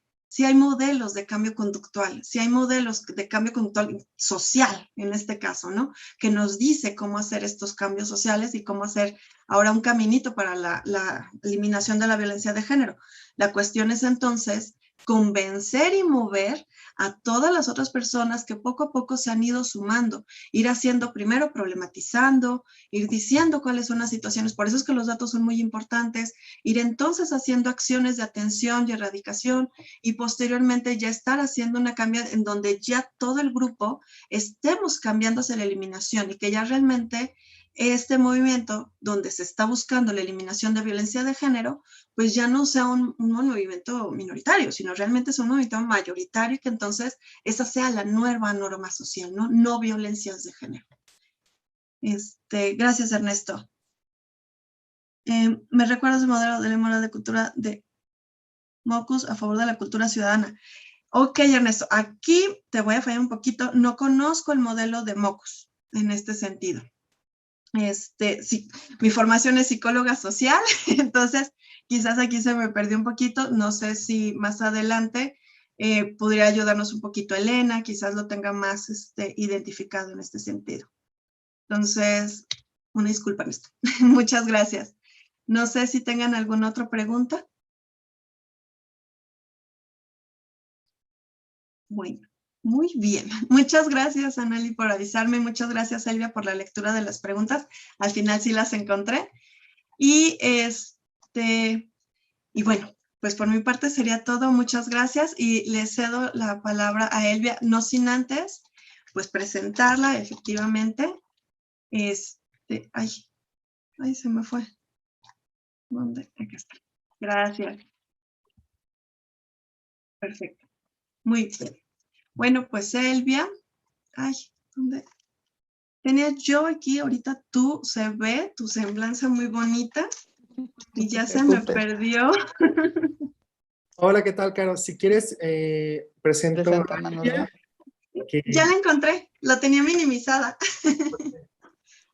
modelos de cambio conductual, sí hay modelos de cambio conductual social, en este caso, ¿no? Que nos dice cómo hacer estos cambios sociales y cómo hacer ahora un caminito para la eliminación de la violencia de género. La cuestión es entonces convencer y mover a todas las otras personas que poco a poco se han ido sumando, ir haciendo primero problematizando, ir diciendo cuáles son las situaciones, por eso es que los datos son muy importantes, ir entonces haciendo acciones de atención y erradicación y posteriormente ya estar haciendo una cambio en donde ya todo el grupo estemos cambiando hacia la eliminación y que ya realmente este movimiento donde se está buscando la eliminación de violencia de género, pues ya no sea un movimiento minoritario, sino realmente sea un movimiento mayoritario y que entonces esa sea la nueva norma social, ¿no? No violencias de género. Gracias, Ernesto. ¿Me recuerdas el modelo de la de cultura de MOCUS a favor de la cultura ciudadana? Ok, Ernesto, aquí te voy a fallar un poquito. No conozco el modelo de MOCUS en este sentido. Sí, mi formación es psicóloga social, entonces quizás aquí se me perdió un poquito. No sé si más adelante podría ayudarnos un poquito Elena, quizás lo tenga más identificado en este sentido. Entonces, una disculpa en esto. Muchas gracias. No sé si tengan alguna otra pregunta. Bueno, muy bien. Muchas gracias, Anali, por avisarme. Muchas gracias, Elvia, por la lectura de las preguntas. Al final sí las encontré. Y y bueno, pues por mi parte sería todo. Muchas gracias y le cedo la palabra a Elvia, no sin antes, pues presentarla efectivamente. Ay, se me fue. ¿Dónde? Acá está. Gracias. Perfecto. Muy bien. Bueno, pues Elvia. Ay, ¿dónde? Tenía yo aquí, ahorita se ve tu semblanza muy bonita y ya se me perdió. Hola, ¿qué tal, Caro? Si quieres, presento Presenta, a Manolo. Elvia, que Ya la encontré, la tenía minimizada.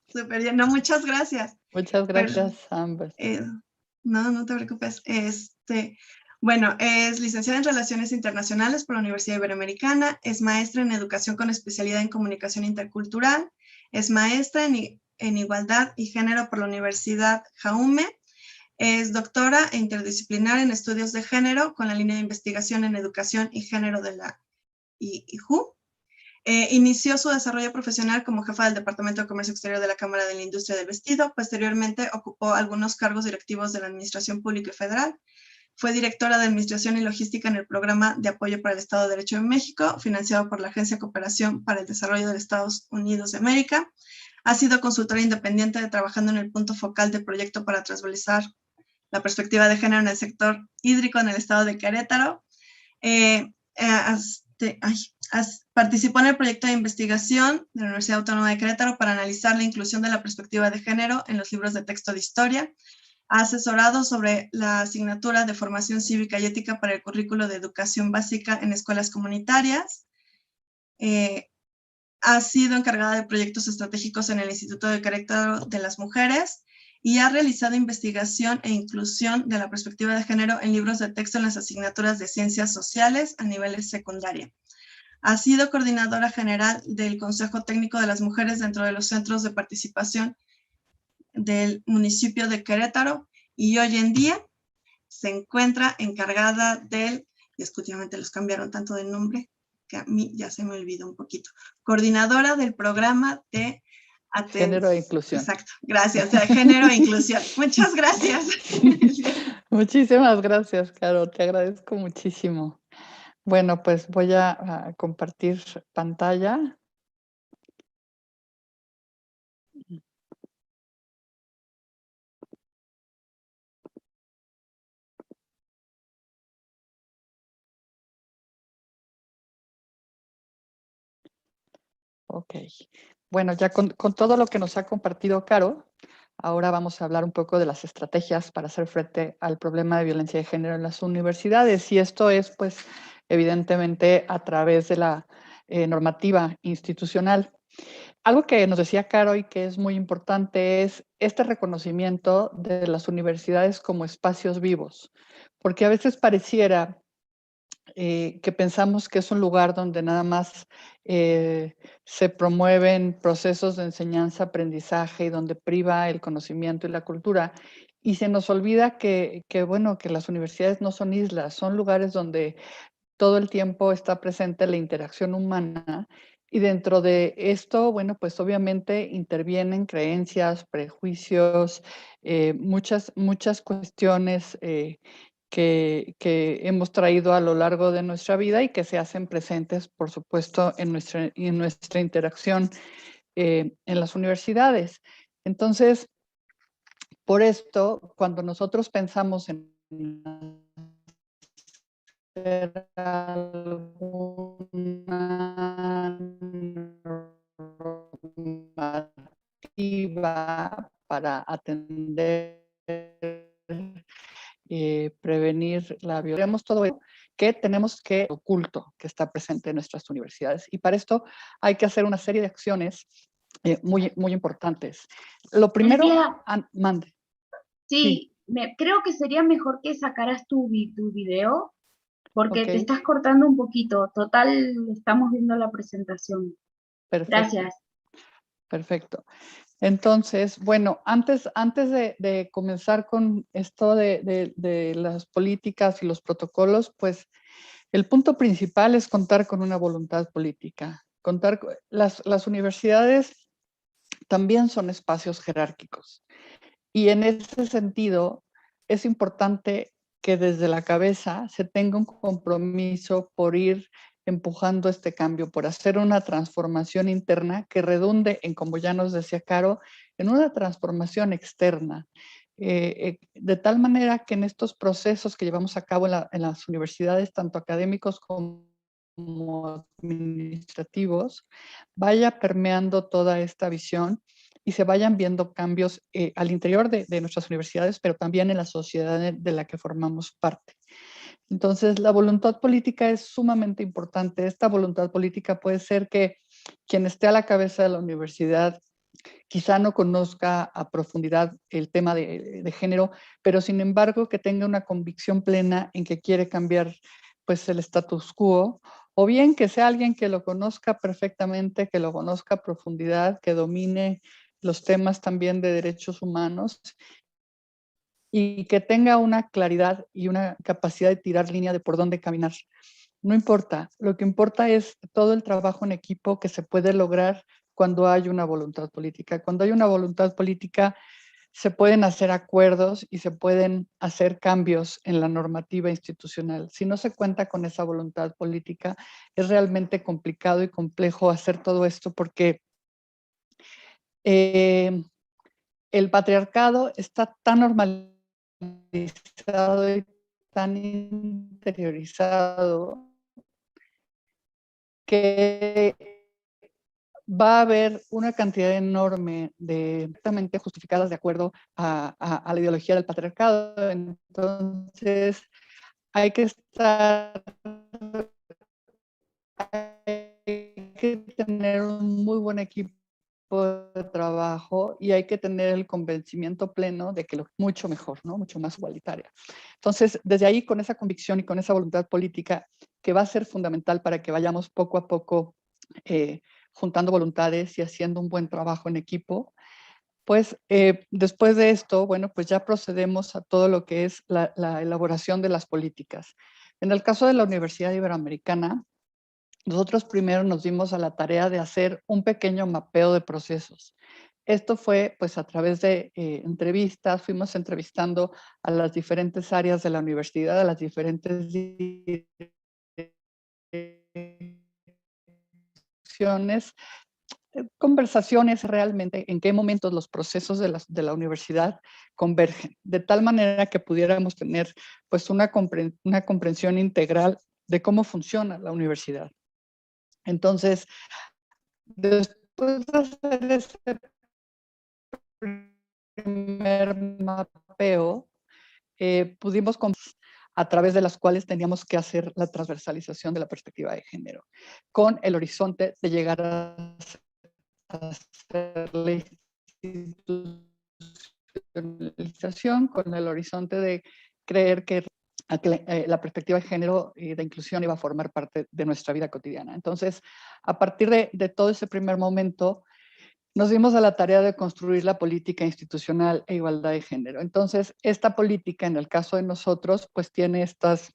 Súper bien, no, muchas gracias. Muchas gracias, Amber. No, no te preocupes. Bueno, es licenciada en Relaciones Internacionales por la Universidad Iberoamericana, es maestra en Educación con especialidad en Comunicación Intercultural, es maestra en Igualdad y Género por la Universidad Jaume, es doctora e interdisciplinar en Estudios de Género con la línea de investigación en Educación y Género de la IJU. Inició su desarrollo profesional como jefa del Departamento de Comercio Exterior de la Cámara de la Industria del Vestido. Posteriormente ocupó algunos cargos directivos de la Administración Pública y Federal. Fue directora de Administración y Logística en el Programa de Apoyo para el Estado de Derecho en México, financiado por la Agencia de Cooperación para el Desarrollo de los Estados Unidos de América. Ha sido consultora independiente trabajando en el punto focal del proyecto para transversalizar la perspectiva de género en el sector hídrico en el estado de Querétaro. Participó en el proyecto de investigación de la Universidad Autónoma de Querétaro para analizar la inclusión de la perspectiva de género en los libros de texto de historia. Ha asesorado sobre la asignatura de formación cívica y ética para el currículo de educación básica en escuelas comunitarias. Ha sido encargada de proyectos estratégicos en el Instituto de Querétaro de las Mujeres y ha realizado investigación e inclusión de la perspectiva de género en libros de texto en las asignaturas de ciencias sociales a nivel secundaria. Ha sido coordinadora general del Consejo Técnico de las Mujeres dentro de los centros de participación del municipio de Querétaro y hoy en día se encuentra encargada del, y últimamente los cambiaron tanto de nombre que a mí ya se me olvidó un poquito, coordinadora del programa de Género e inclusión. Exacto, gracias, de género e inclusión. Muchas gracias. Muchísimas gracias, Caro, te agradezco muchísimo. Bueno, pues voy a compartir pantalla. Ok. Bueno, ya con todo lo que nos ha compartido Caro, ahora vamos a hablar un poco de las estrategias para hacer frente al problema de violencia de género en las universidades. Y esto es, pues, evidentemente a través de la normativa institucional. Algo que nos decía Caro y que es muy importante es este reconocimiento de las universidades como espacios vivos, porque a veces pareciera que pensamos que es un lugar donde nada más se promueven procesos de enseñanza, aprendizaje y donde priva el conocimiento y la cultura. Y se nos olvida bueno, que las universidades no son islas, son lugares donde todo el tiempo está presente la interacción humana y dentro de esto, bueno, pues obviamente intervienen creencias, prejuicios, muchas cuestiones que hemos traído a lo largo de nuestra vida y que se hacen presentes, por supuesto, en nuestra interacción en las universidades. Entonces, por esto, cuando nosotros pensamos en hacer alguna normativa para atender prevenir la violencia. Tenemos todo eso que tenemos que oculto que está presente en nuestras universidades. Y para esto hay que hacer una serie de acciones muy, muy importantes. Lo primero, Elvia, mande. sí, creo que sería mejor que sacaras tu video, porque te Ok, estás cortando un poquito. Total, estamos viendo la presentación. perfecto. Gracias. Perfecto. Entonces, bueno, antes de comenzar con esto de las políticas y los protocolos, pues el punto principal es contar con una voluntad política. Las universidades también son espacios jerárquicos. Y en ese sentido, es importante que desde la cabeza se tenga un compromiso por ir empujando este cambio, por hacer una transformación interna que redunde en, como ya nos decía Caro, en una transformación externa. De tal manera que en estos procesos que llevamos a cabo en las universidades, tanto académicos como administrativos, vaya permeando toda esta visión y se vayan viendo cambios al interior de nuestras universidades, pero también en la sociedad de la que formamos parte. Entonces, la voluntad política es sumamente importante. Esta voluntad política puede ser que quien esté a la cabeza de la universidad quizá no conozca a profundidad el tema de género, pero sin embargo que tenga una convicción plena en que quiere cambiar pues el status quo, o bien que sea alguien que lo conozca perfectamente, que lo conozca a profundidad, que domine los temas también de derechos humanos y que tenga una claridad y una capacidad de tirar línea de por dónde caminar. No importa, lo que importa es todo el trabajo en equipo que se puede lograr cuando hay una voluntad política. Cuando hay una voluntad política se pueden hacer acuerdos y se pueden hacer cambios en la normativa institucional. Si no se cuenta con esa voluntad política, es realmente complicado y complejo hacer todo esto porque el patriarcado está tan normalizado y tan interiorizado que va a haber una cantidad enorme de perfectamente justificadas de acuerdo a la ideología del patriarcado. Entonces, hay que tener un muy buen equipo de trabajo y hay que tener el convencimiento pleno de que lo mucho mejor, ¿no? Mucho más igualitaria. Entonces, desde ahí, con esa convicción y con esa voluntad política, que va a ser fundamental para que vayamos poco a poco juntando voluntades y haciendo un buen trabajo en equipo, pues después de esto, bueno, pues ya procedemos a todo lo que es la elaboración de las políticas. En el caso de la Universidad Iberoamericana, nosotros primero nos dimos a la tarea de hacer un pequeño mapeo de procesos. Esto fue pues a través de entrevistas, fuimos entrevistando a las diferentes áreas de la universidad, a las diferentes direcciones, conversaciones realmente en qué momentos los procesos de la universidad convergen, de tal manera que pudiéramos tener pues una comprensión integral de cómo funciona la universidad. Entonces, después de hacer ese primer mapeo, pudimos a través de las cuales teníamos que hacer la transversalización de la perspectiva de género, con el horizonte de llegar a hacer la institucionalización, con el horizonte de creer que la perspectiva de género y de inclusión iba a formar parte de nuestra vida cotidiana. Entonces, a partir de todo ese primer momento, nos dimos a la tarea de construir la política institucional e igualdad de género. Entonces, esta política, en el caso de nosotros, pues tiene estos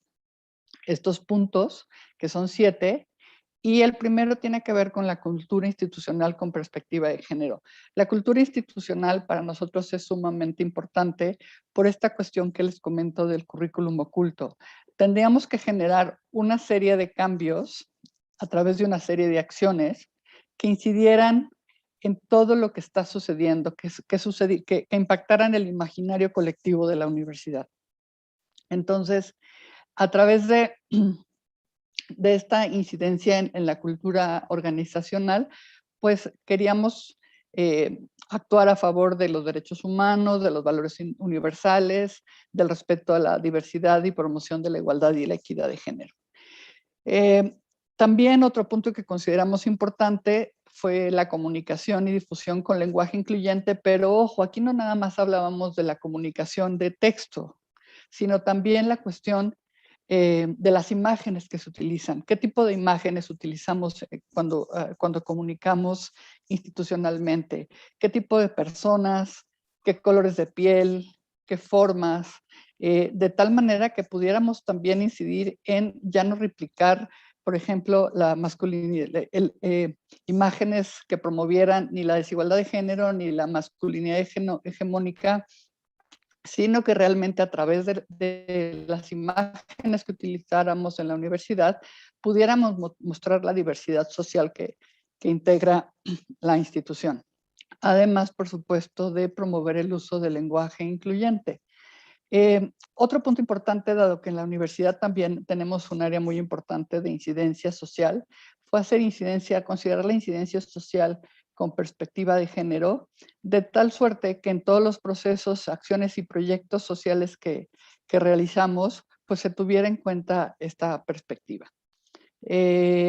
puntos, que son 7, y el primero tiene que ver con la cultura institucional con perspectiva de género. La cultura institucional para nosotros es sumamente importante por esta cuestión que les comento del currículum oculto. Tendríamos que generar una serie de cambios a través de una serie de acciones que incidieran en todo lo que está sucediendo, que impactaran el imaginario colectivo de la universidad. Entonces, a través de esta incidencia en la cultura organizacional, pues queríamos actuar a favor de los derechos humanos, de los valores universales, del respeto a la diversidad y promoción de la igualdad y la equidad de género. También otro punto que consideramos importante fue la comunicación y difusión con lenguaje incluyente, pero ojo, aquí no nada más hablábamos de la comunicación de texto, sino también la cuestión de las imágenes que se utilizan. ¿Qué tipo de imágenes utilizamos cuando comunicamos institucionalmente? ¿Qué tipo de personas? ¿Qué colores de piel? ¿Qué formas? De tal manera que pudiéramos también incidir en ya no replicar, por ejemplo, la masculinidad, imágenes que promovieran ni la desigualdad de género ni la masculinidad hegemónica, sino que realmente a través de las imágenes que utilizáramos en la universidad pudiéramos mostrar la diversidad social que integra la institución. Además, por supuesto, de promover el uso del lenguaje incluyente. Otro punto importante, dado que en la universidad también tenemos un área muy importante de incidencia social, fue considerar la incidencia social con perspectiva de género, de tal suerte que en todos los procesos, acciones y proyectos sociales que realizamos, pues se tuviera en cuenta esta perspectiva.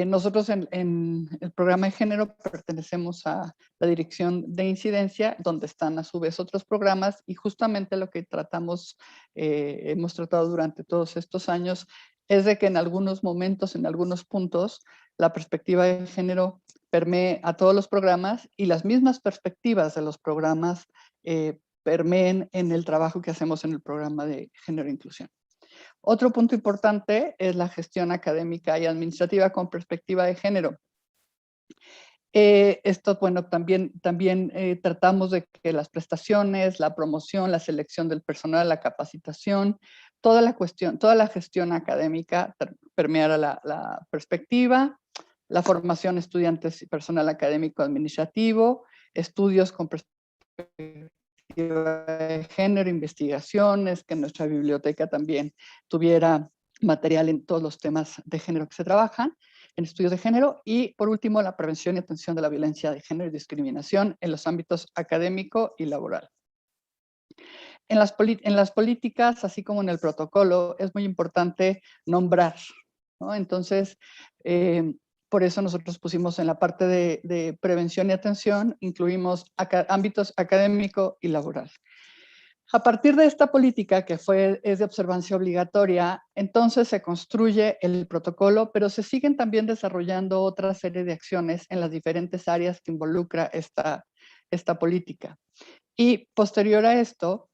Nosotros en el programa de género pertenecemos a la dirección de incidencia, donde están a su vez otros programas, y justamente lo que tratamos, hemos tratado durante todos estos años, es de que en algunos momentos, en algunos puntos, la perspectiva de género permee a todos los programas y las mismas perspectivas de los programas permeen en el trabajo que hacemos en el programa de género e inclusión. Otro punto importante es la gestión académica y administrativa con perspectiva de género. Esto, bueno, también tratamos de que las prestaciones, la promoción, la selección del personal, la capacitación, toda la gestión académica permeara la perspectiva, la formación de estudiantes y personal académico administrativo, estudios con perspectiva de género, investigaciones, que nuestra biblioteca también tuviera material en todos los temas de género que se trabajan, en estudios de género, y por último la prevención y atención de la violencia de género y discriminación en los ámbitos académico y laboral. En las políticas, así como en el protocolo, es muy importante nombrar, ¿no? Entonces, por eso nosotros pusimos en la parte de prevención y atención, incluimos ámbitos académico y laboral. A partir de esta política, que es de observancia obligatoria, entonces se construye el protocolo, pero se siguen también desarrollando otra serie de acciones en las diferentes áreas que involucra esta política. Y posterior a esto,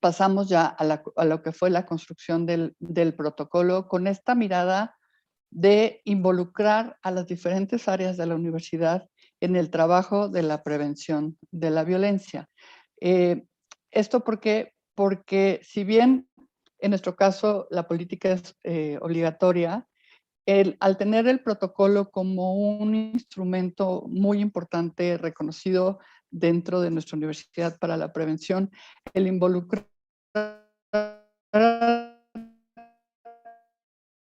pasamos ya a lo que fue la construcción del protocolo con esta mirada de involucrar a las diferentes áreas de la universidad en el trabajo de la prevención de la violencia. Esto porque si bien en nuestro caso la política es obligatoria, al tener el protocolo como un instrumento muy importante, reconocido dentro de nuestra universidad para la prevención, el involucrar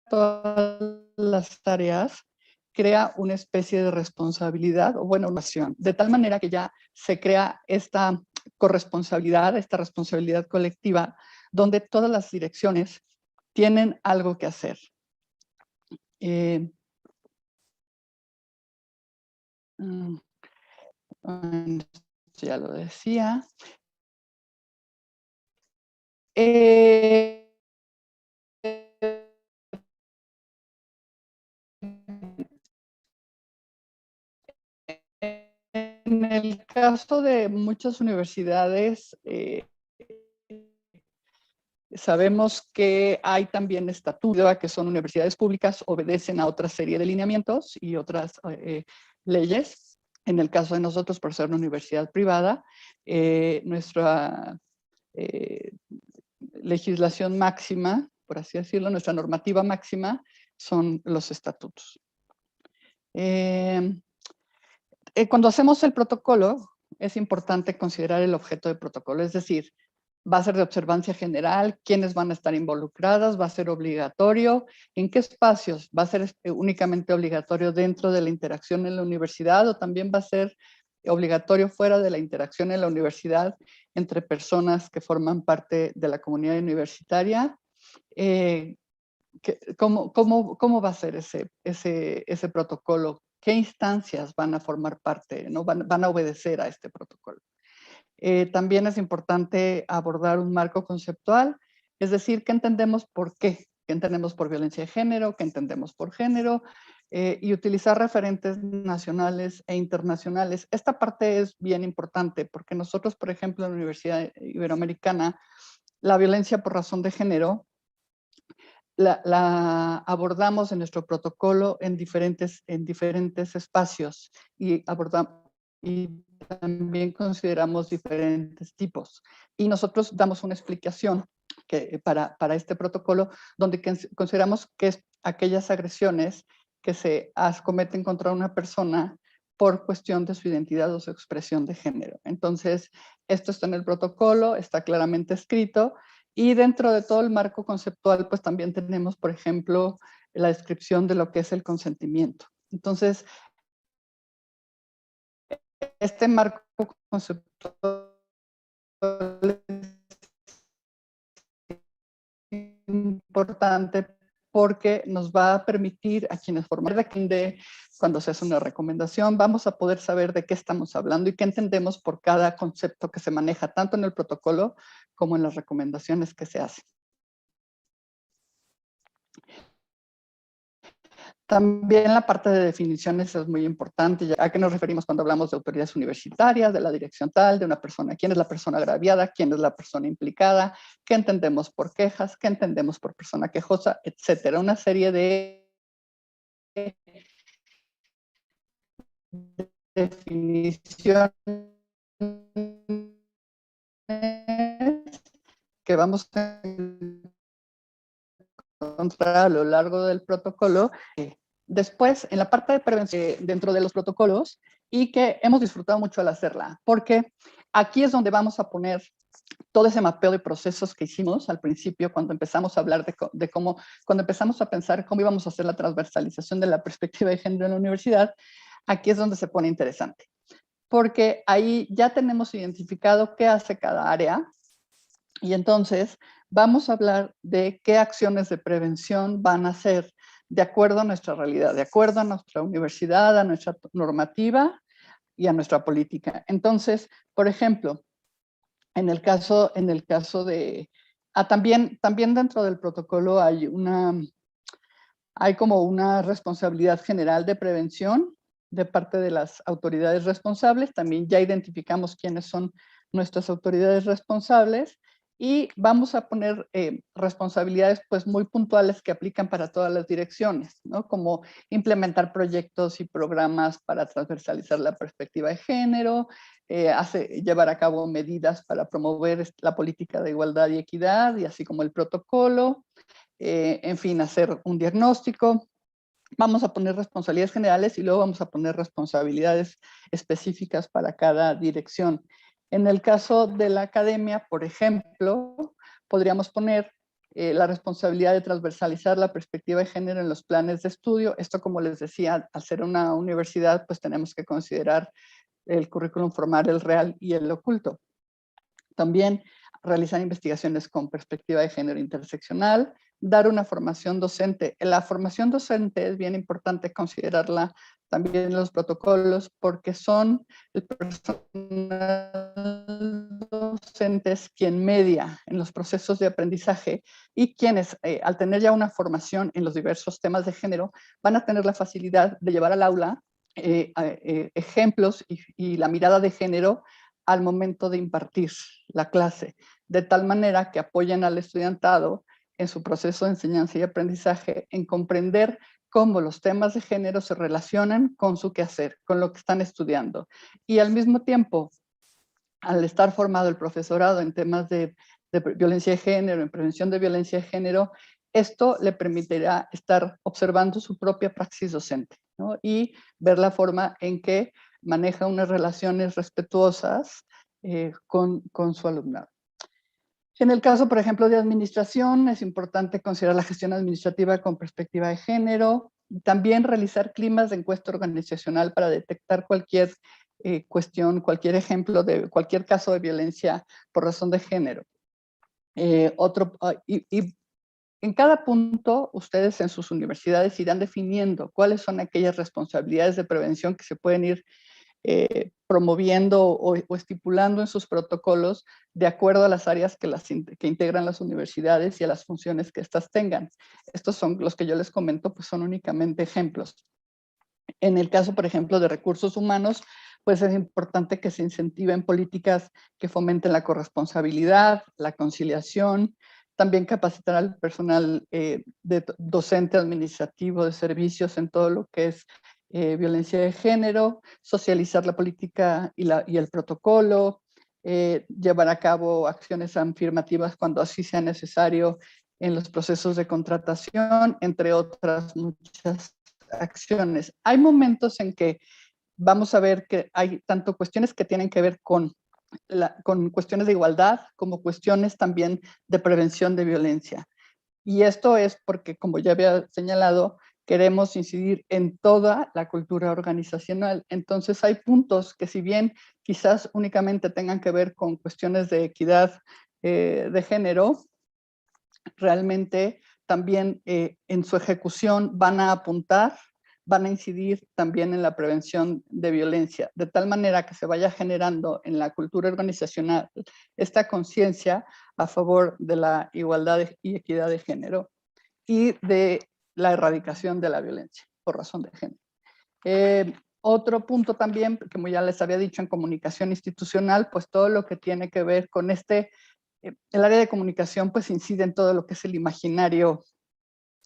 todas las tareas crea una especie de responsabilidad, o bueno, nación, de tal manera que ya se crea esta corresponsabilidad, esta responsabilidad colectiva, donde todas las direcciones tienen algo que hacer. Ya lo decía. En el caso de muchas universidades, sabemos que hay también estatutos que son universidades públicas, obedecen a otra serie de lineamientos y otras leyes. En el caso de nosotros, por ser una universidad privada, nuestra legislación máxima, por así decirlo, nuestra normativa máxima son los estatutos. Cuando hacemos el protocolo, es importante considerar el objeto del protocolo, es decir, va a ser de observancia general, quiénes van a estar involucradas, va a ser obligatorio, en qué espacios, va a ser únicamente obligatorio dentro de la interacción en la universidad o también va a ser obligatorio fuera de la interacción en la universidad entre personas que forman parte de la comunidad universitaria. ¿Cómo va a ser ese protocolo? ¿Qué instancias van a formar parte, ¿no? van a obedecer a este protocolo? También es importante abordar un marco conceptual, es decir, ¿qué entendemos por qué? ¿Qué entendemos por violencia de género? ¿Qué entendemos por género? Y utilizar referentes nacionales e internacionales. Esta parte es bien importante porque nosotros, por ejemplo, en la Universidad Iberoamericana, la violencia por razón de género la abordamos en nuestro protocolo en diferentes espacios y también consideramos diferentes tipos. Y nosotros damos una explicación para este protocolo donde consideramos que es aquellas agresiones que se cometen contra una persona por cuestión de su identidad o su expresión de género. Entonces, esto está en el protocolo, está claramente escrito, y dentro de todo el marco conceptual, pues también tenemos, por ejemplo, la descripción de lo que es el consentimiento. Entonces, este marco conceptual es importante porque nos va a permitir a quienes forman de cuando se hace una recomendación, vamos a poder saber de qué estamos hablando y qué entendemos por cada concepto que se maneja, tanto en el protocolo como en las recomendaciones que se hacen. También la parte de definiciones es muy importante. ¿A qué nos referimos cuando hablamos de autoridades universitarias, de la dirección tal, de una persona? ¿Quién es la persona agraviada? ¿Quién es la persona implicada? ¿Qué entendemos por quejas? ¿Qué entendemos por persona quejosa? Etcétera. Una serie de definiciones que vamos a encontrar a lo largo del protocolo. Después, en la parte de prevención dentro de los protocolos, y que hemos disfrutado mucho al hacerla, porque aquí es donde vamos a poner todo ese mapeo de procesos que hicimos al principio, cuando empezamos a hablar de cómo, cuando empezamos a pensar cómo íbamos a hacer la transversalización de la perspectiva de género en la universidad, aquí es donde se pone interesante, porque ahí ya tenemos identificado qué hace cada área, y entonces vamos a hablar de qué acciones de prevención van a hacer de acuerdo a nuestra realidad, de acuerdo a nuestra universidad, a nuestra normativa y a nuestra política. Entonces, por ejemplo, en el caso de... también dentro del protocolo hay como una responsabilidad general de prevención de parte de las autoridades responsables. También ya identificamos quiénes son nuestras autoridades responsables y vamos a poner responsabilidades pues muy puntuales que aplican para todas las direcciones, ¿no? Como implementar proyectos y programas para transversalizar la perspectiva de género, llevar a cabo medidas para promover la política de igualdad y equidad, y así como el protocolo, en fin, hacer un diagnóstico. Vamos a poner responsabilidades generales y luego vamos a poner responsabilidades específicas para cada dirección. En el caso de la academia, por ejemplo, podríamos poner la responsabilidad de transversalizar la perspectiva de género en los planes de estudio. Esto, como les decía, al ser una universidad, pues tenemos que considerar el currículum formal, el real y el oculto. También realizar investigaciones con perspectiva de género interseccional, dar una formación docente. La formación docente es bien importante considerarla también en los protocolos porque son el personal docentes quien media en los procesos de aprendizaje y quienes, al tener ya una formación en los diversos temas de género, van a tener la facilidad de llevar al aula ejemplos y la mirada de género al momento de impartir la clase, de tal manera que apoyen al estudiantado en su proceso de enseñanza y aprendizaje, en comprender cómo los temas de género se relacionan con su quehacer, con lo que están estudiando. Y al mismo tiempo, al estar formado el profesorado en temas de violencia de género, en prevención de violencia de género, esto le permitirá estar observando su propia praxis docente, ¿no? Y ver la forma en que maneja unas relaciones respetuosas con su alumnado. En el caso, por ejemplo, de administración, es importante considerar la gestión administrativa con perspectiva de género, y también realizar climas de encuesta organizacional para detectar cualquier cuestión, cualquier ejemplo de cualquier caso de violencia por razón de género. Y en cada punto, ustedes en sus universidades irán definiendo cuáles son aquellas responsabilidades de prevención que se pueden ir promoviendo o estipulando en sus protocolos de acuerdo a las áreas que integran las universidades y a las funciones que éstas tengan. Estos son los que yo les comento, pues son únicamente ejemplos. En el caso, por ejemplo, de recursos humanos, pues es importante que se incentiven políticas que fomenten la corresponsabilidad, la conciliación, también capacitar al personal docente, administrativo, de servicios en todo lo que es violencia de género, socializar la política y el protocolo, llevar a cabo acciones afirmativas cuando así sea necesario en los procesos de contratación, entre otras muchas acciones. Hay momentos en que vamos a ver que hay tanto cuestiones que tienen que ver con cuestiones de igualdad como cuestiones también de prevención de violencia. Y esto es porque, como ya había señalado, queremos incidir en toda la cultura organizacional. Entonces hay puntos que, si bien quizás únicamente tengan que ver con cuestiones de equidad de género, realmente también en su ejecución van a apuntar, van a incidir también en la prevención de violencia, de tal manera que se vaya generando en la cultura organizacional esta conciencia a favor de la igualdad y equidad de género y de la erradicación de la violencia por razón de género. Otro punto también, como ya les había dicho en comunicación institucional, pues todo lo que tiene que ver con el área de comunicación pues incide en todo lo que es el imaginario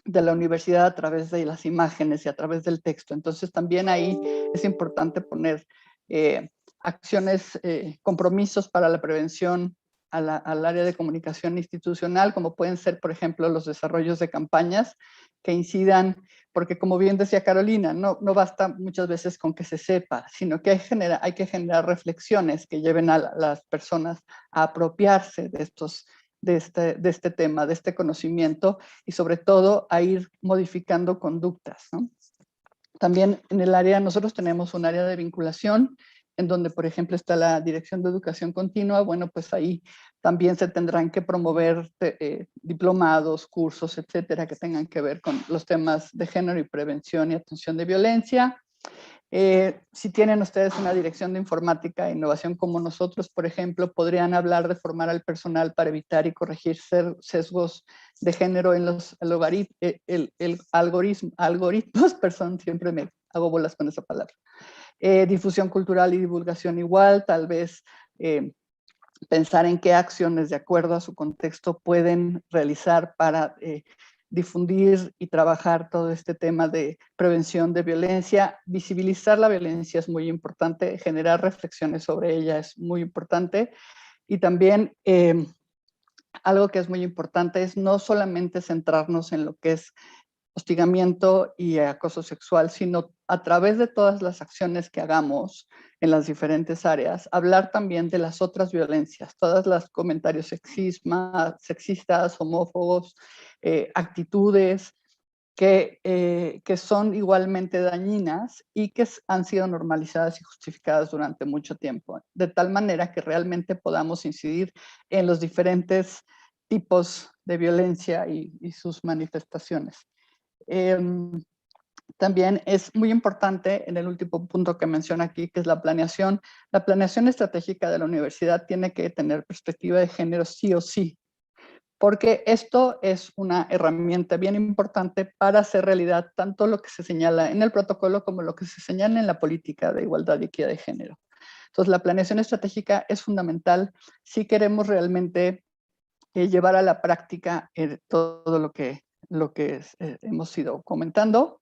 de la universidad a través de las imágenes y a través del texto. Entonces también ahí es importante poner acciones, compromisos para la prevención al área de comunicación institucional, como pueden ser, por ejemplo, los desarrollos de campañas que incidan, porque como bien decía Carolina, no basta muchas veces con que se sepa, sino que hay que generar reflexiones que lleven a las personas a apropiarse de este tema, de este conocimiento y sobre todo a ir modificando conductas, ¿no? También en el área, nosotros tenemos un área de vinculación en donde, por ejemplo, está la Dirección de Educación Continua. Bueno, pues ahí también se tendrán que promover diplomados, cursos, etcétera, que tengan que ver con los temas de género y prevención y atención de violencia. Si tienen ustedes una dirección de informática e innovación como nosotros, por ejemplo, podrían hablar de formar al personal para evitar y corregir sesgos de género en los algoritmos, perdón, siempre me hago bolas con esa palabra. Difusión cultural y divulgación igual, tal vez pensar en qué acciones de acuerdo a su contexto pueden realizar para difundir y trabajar todo este tema de prevención de violencia. Visibilizar la violencia es muy importante, generar reflexiones sobre ella es muy importante y también algo que es muy importante es no solamente centrarnos en lo que es hostigamiento y acoso sexual, sino a través de todas las acciones que hagamos en las diferentes áreas, hablar también de las otras violencias, todos los comentarios sexistas, homófobos, actitudes que son igualmente dañinas y que han sido normalizadas y justificadas durante mucho tiempo, de tal manera que realmente podamos incidir en los diferentes tipos de violencia y sus manifestaciones. También es muy importante en el último punto que menciona aquí, que es la planeación. La planeación estratégica de la universidad tiene que tener perspectiva de género sí o sí, porque esto es una herramienta bien importante para hacer realidad tanto lo que se señala en el protocolo como lo que se señala en la política de igualdad y equidad de género. Entonces, la planeación estratégica es fundamental si queremos realmente llevar a la práctica todo lo que hemos ido comentando.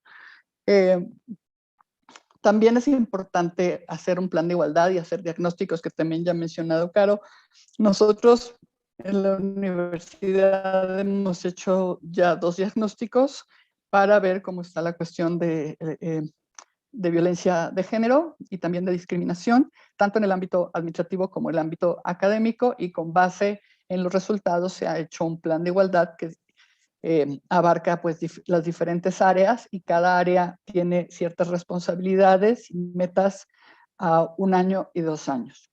También es importante hacer un plan de igualdad y hacer diagnósticos, que también ya ha mencionado Caro. Nosotros en la universidad hemos hecho ya 2 diagnósticos para ver cómo está la cuestión de violencia de género y también de discriminación, tanto en el ámbito administrativo como en el ámbito académico, y con base en los resultados se ha hecho un plan de igualdad que abarca pues las diferentes áreas y cada área tiene ciertas responsabilidades y metas a 1 año y 2 años.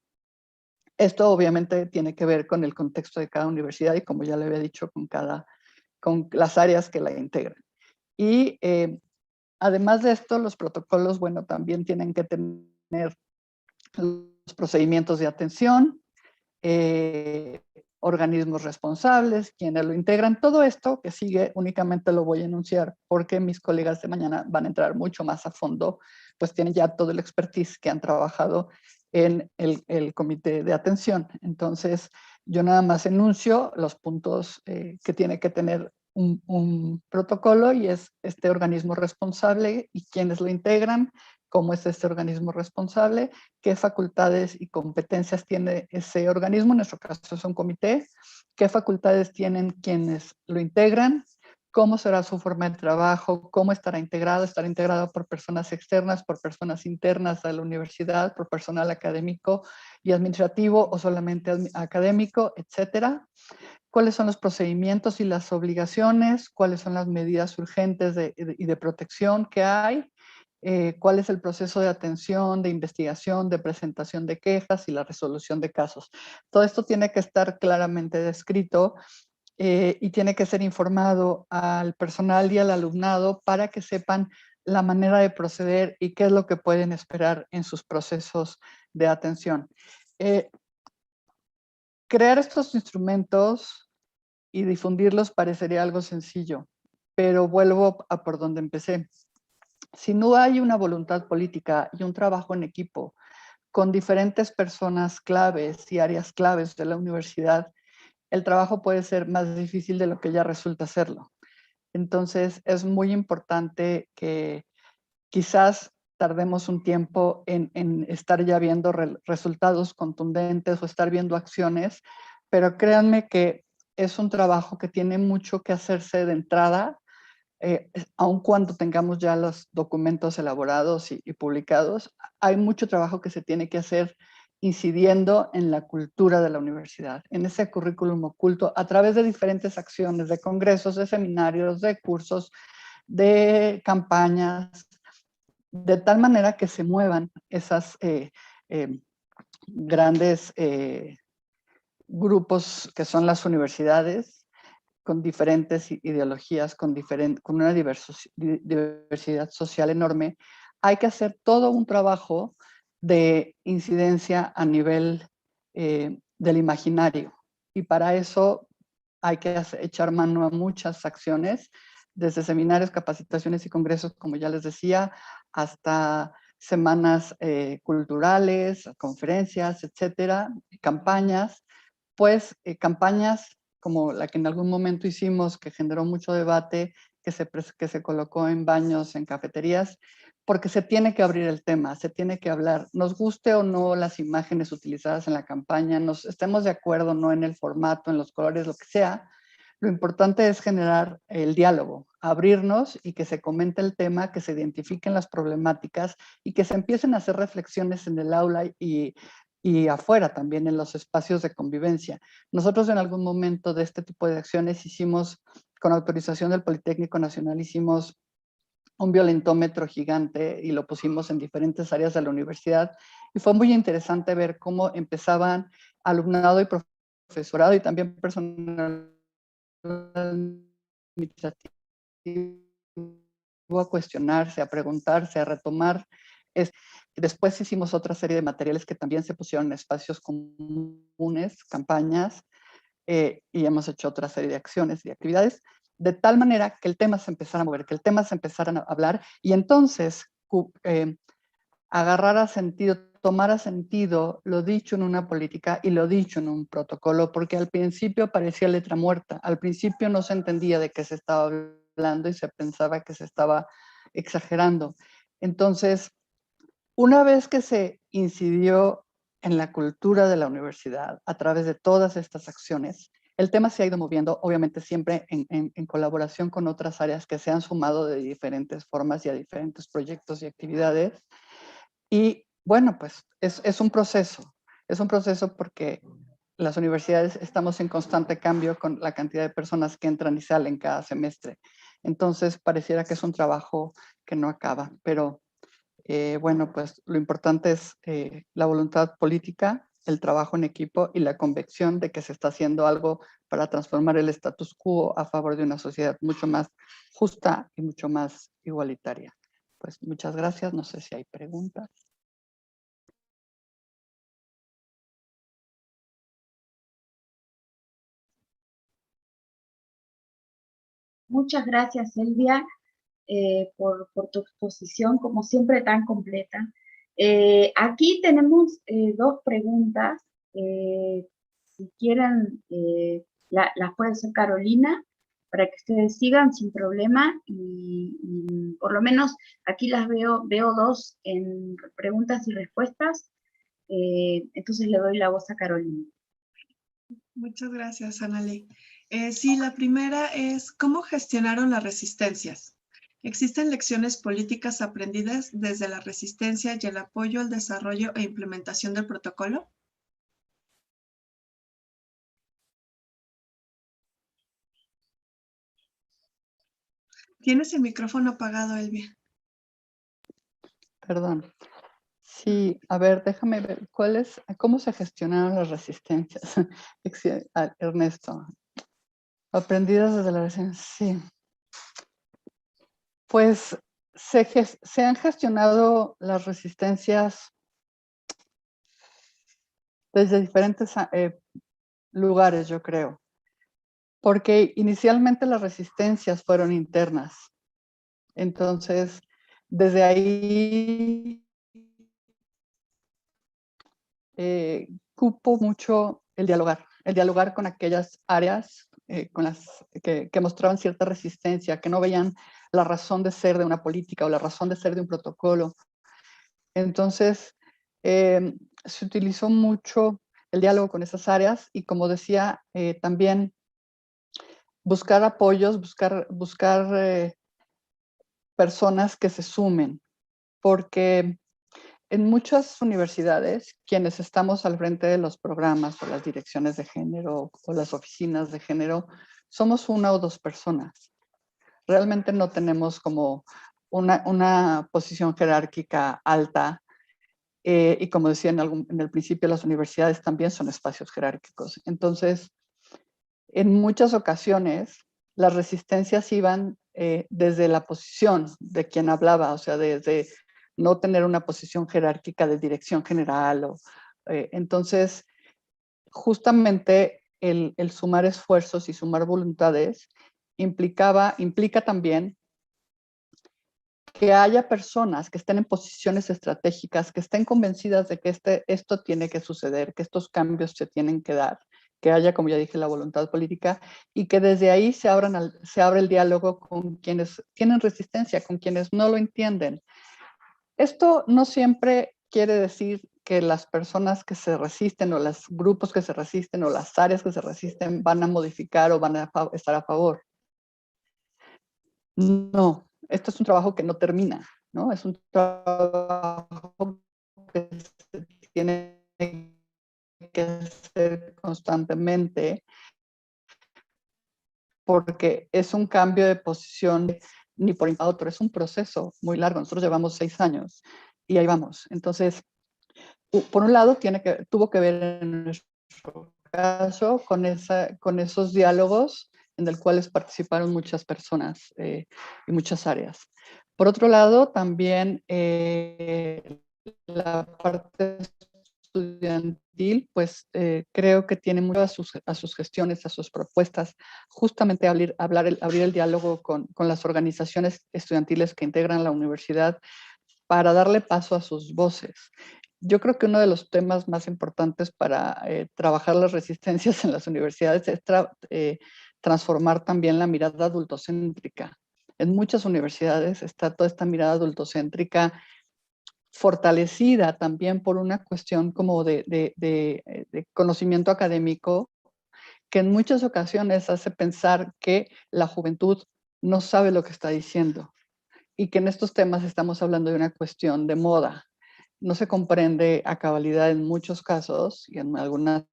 Esto obviamente tiene que ver con el contexto de cada universidad y, como ya le había dicho, con las áreas que la integran. Y además de esto, los protocolos, bueno, también tienen que tener los procedimientos de atención, organismos responsables, quienes lo integran. Todo esto que sigue únicamente lo voy a enunciar porque mis colegas de mañana van a entrar mucho más a fondo, pues tienen ya todo el expertise que han trabajado en el comité de atención. Entonces, yo nada más enuncio los puntos que tiene que tener un protocolo, y es este organismo responsable y quiénes lo integran, cómo es este organismo responsable, qué facultades y competencias tiene ese organismo, en nuestro caso es un comité, qué facultades tienen quienes lo integran, cómo será su forma de trabajo, cómo estará integrado por personas externas, por personas internas a la universidad, por personal académico y administrativo o solamente académico, etcétera. Cuáles son los procedimientos y las obligaciones, cuáles son las medidas urgentes y de protección que hay, cuál es el proceso de atención, de investigación, de presentación de quejas y la resolución de casos. Todo esto tiene que estar claramente descrito y tiene que ser informado al personal y al alumnado para que sepan la manera de proceder y qué es lo que pueden esperar en sus procesos de atención. Crear estos instrumentos y difundirlos parecería algo sencillo, pero vuelvo a por donde empecé. Si no hay una voluntad política y un trabajo en equipo con diferentes personas claves y áreas claves de la universidad, el trabajo puede ser más difícil de lo que ya resulta serlo. Entonces, es muy importante que quizás tardemos un tiempo en estar ya viendo resultados contundentes o estar viendo acciones, pero créanme que es un trabajo que tiene mucho que hacerse de entrada, aun cuando tengamos ya los documentos elaborados y publicados. Hay mucho trabajo que se tiene que hacer incidiendo en la cultura de la universidad, en ese currículum oculto, a través de diferentes acciones, de congresos, de seminarios, de cursos, de campañas, de tal manera que se muevan esas grandes grupos que son las universidades, con diferentes ideologías, con una diversidad social enorme. Hay que hacer todo un trabajo de incidencia a nivel del imaginario, y para eso hay que echar mano a muchas acciones, desde seminarios, capacitaciones y congresos, como ya les decía, hasta semanas culturales, conferencias, etcétera, campañas, campañas como la que en algún momento hicimos, que generó mucho debate, que se colocó en baños, en cafeterías, porque se tiene que abrir el tema, se tiene que hablar, nos guste o no las imágenes utilizadas en la campaña, estemos de acuerdo o no en el formato, en los colores, lo que sea. Lo importante es generar el diálogo, abrirnos y que se comente el tema, que se identifiquen las problemáticas y que se empiecen a hacer reflexiones en el aula y afuera también, en los espacios de convivencia. Nosotros en algún momento de este tipo de acciones hicimos, con autorización del Politécnico Nacional, hicimos un violentómetro gigante y lo pusimos en diferentes áreas de la universidad, y fue muy interesante ver cómo empezaban alumnado y profesorado y también personal administrativo a cuestionarse, a preguntarse, a retomar. Después hicimos otra serie de materiales que también se pusieron en espacios comunes, campañas, y hemos hecho otra serie de acciones y actividades, de tal manera que el tema se empezara a mover, que el tema se empezara a hablar, y entonces agarrara sentido, tomara sentido lo dicho en una política y lo dicho en un protocolo, porque al principio parecía letra muerta, al principio no se entendía de qué se estaba hablando y se pensaba que se estaba exagerando. Entonces, una vez que se incidió en la cultura de la universidad a través de todas estas acciones, el tema se ha ido moviendo, obviamente siempre en colaboración con otras áreas que se han sumado de diferentes formas y a diferentes proyectos y actividades. Y bueno, pues es un proceso porque las universidades estamos en constante cambio con la cantidad de personas que entran y salen cada semestre. Entonces pareciera que es un trabajo que no acaba, pero bueno, pues lo importante es la voluntad política, el trabajo en equipo y la convicción de que se está haciendo algo para transformar el status quo a favor de una sociedad mucho más justa y mucho más igualitaria. Pues muchas gracias. No sé si hay preguntas. Muchas gracias, Silvia, por tu exposición, como siempre, tan completa. Aquí tenemos dos preguntas. Si quieren, las puede hacer Carolina, para que ustedes sigan sin problema. Y por lo menos aquí las veo dos en preguntas y respuestas. Entonces le doy la voz a Carolina. Muchas gracias, Analí. Sí, la primera es, ¿cómo gestionaron las resistencias? ¿Existen lecciones políticas aprendidas desde la resistencia y el apoyo al desarrollo e implementación del protocolo? Tienes el micrófono apagado, Elvia. Perdón. Sí, a ver, déjame ver, ¿cómo se gestionaron las resistencias? Ernesto, aprendidas desde la resistencia, sí. Pues se han gestionado las resistencias desde diferentes lugares, yo creo, porque inicialmente las resistencias fueron internas. Entonces, desde ahí cupo mucho el dialogar con aquellas áreas con las que mostraban cierta resistencia, que no veían la razón de ser de una política o la razón de ser de un protocolo. Entonces, se utilizó mucho el diálogo con esas áreas y, como decía, también buscar apoyos, buscar personas que se sumen, porque en muchas universidades, quienes estamos al frente de los programas o las direcciones de género o las oficinas de género, somos una o dos personas. Realmente no tenemos como una posición jerárquica alta y como decía en el principio, las universidades también son espacios jerárquicos. Entonces, en muchas ocasiones, las resistencias iban desde la posición de quien hablaba, o sea, desde no tener una posición jerárquica de dirección general. Entonces, justamente el sumar esfuerzos y sumar voluntades implica también que haya personas que estén en posiciones estratégicas, que estén convencidas de que esto tiene que suceder, que estos cambios se tienen que dar, que haya, como ya dije, la voluntad política y que desde ahí se abre el diálogo con quienes tienen resistencia, con quienes no lo entienden. Esto no siempre quiere decir que las personas que se resisten o los grupos que se resisten o las áreas que se resisten van a modificar o van a estar a favor. No, esto es un trabajo que no termina, ¿no? Es un trabajo que se tiene que hacer constantemente porque es un cambio de posición ni por otro, es un proceso muy largo. Nosotros llevamos 6 años y ahí vamos. Entonces, por un lado, tuvo que ver en nuestro caso con esos diálogos en el cuales participaron muchas personas y muchas áreas. Por otro lado, también la parte estudiantil, pues creo que tiene mucho a sus gestiones, a sus propuestas, justamente abrir el diálogo con las organizaciones estudiantiles que integran la universidad para darle paso a sus voces. Yo creo que uno de los temas más importantes para trabajar las resistencias en las universidades es transformar también la mirada adultocéntrica. En muchas universidades está toda esta mirada adultocéntrica fortalecida también por una cuestión como de conocimiento académico que en muchas ocasiones hace pensar que la juventud no sabe lo que está diciendo y que en estos temas estamos hablando de una cuestión de moda. No se comprende a cabalidad en muchos casos y en algunas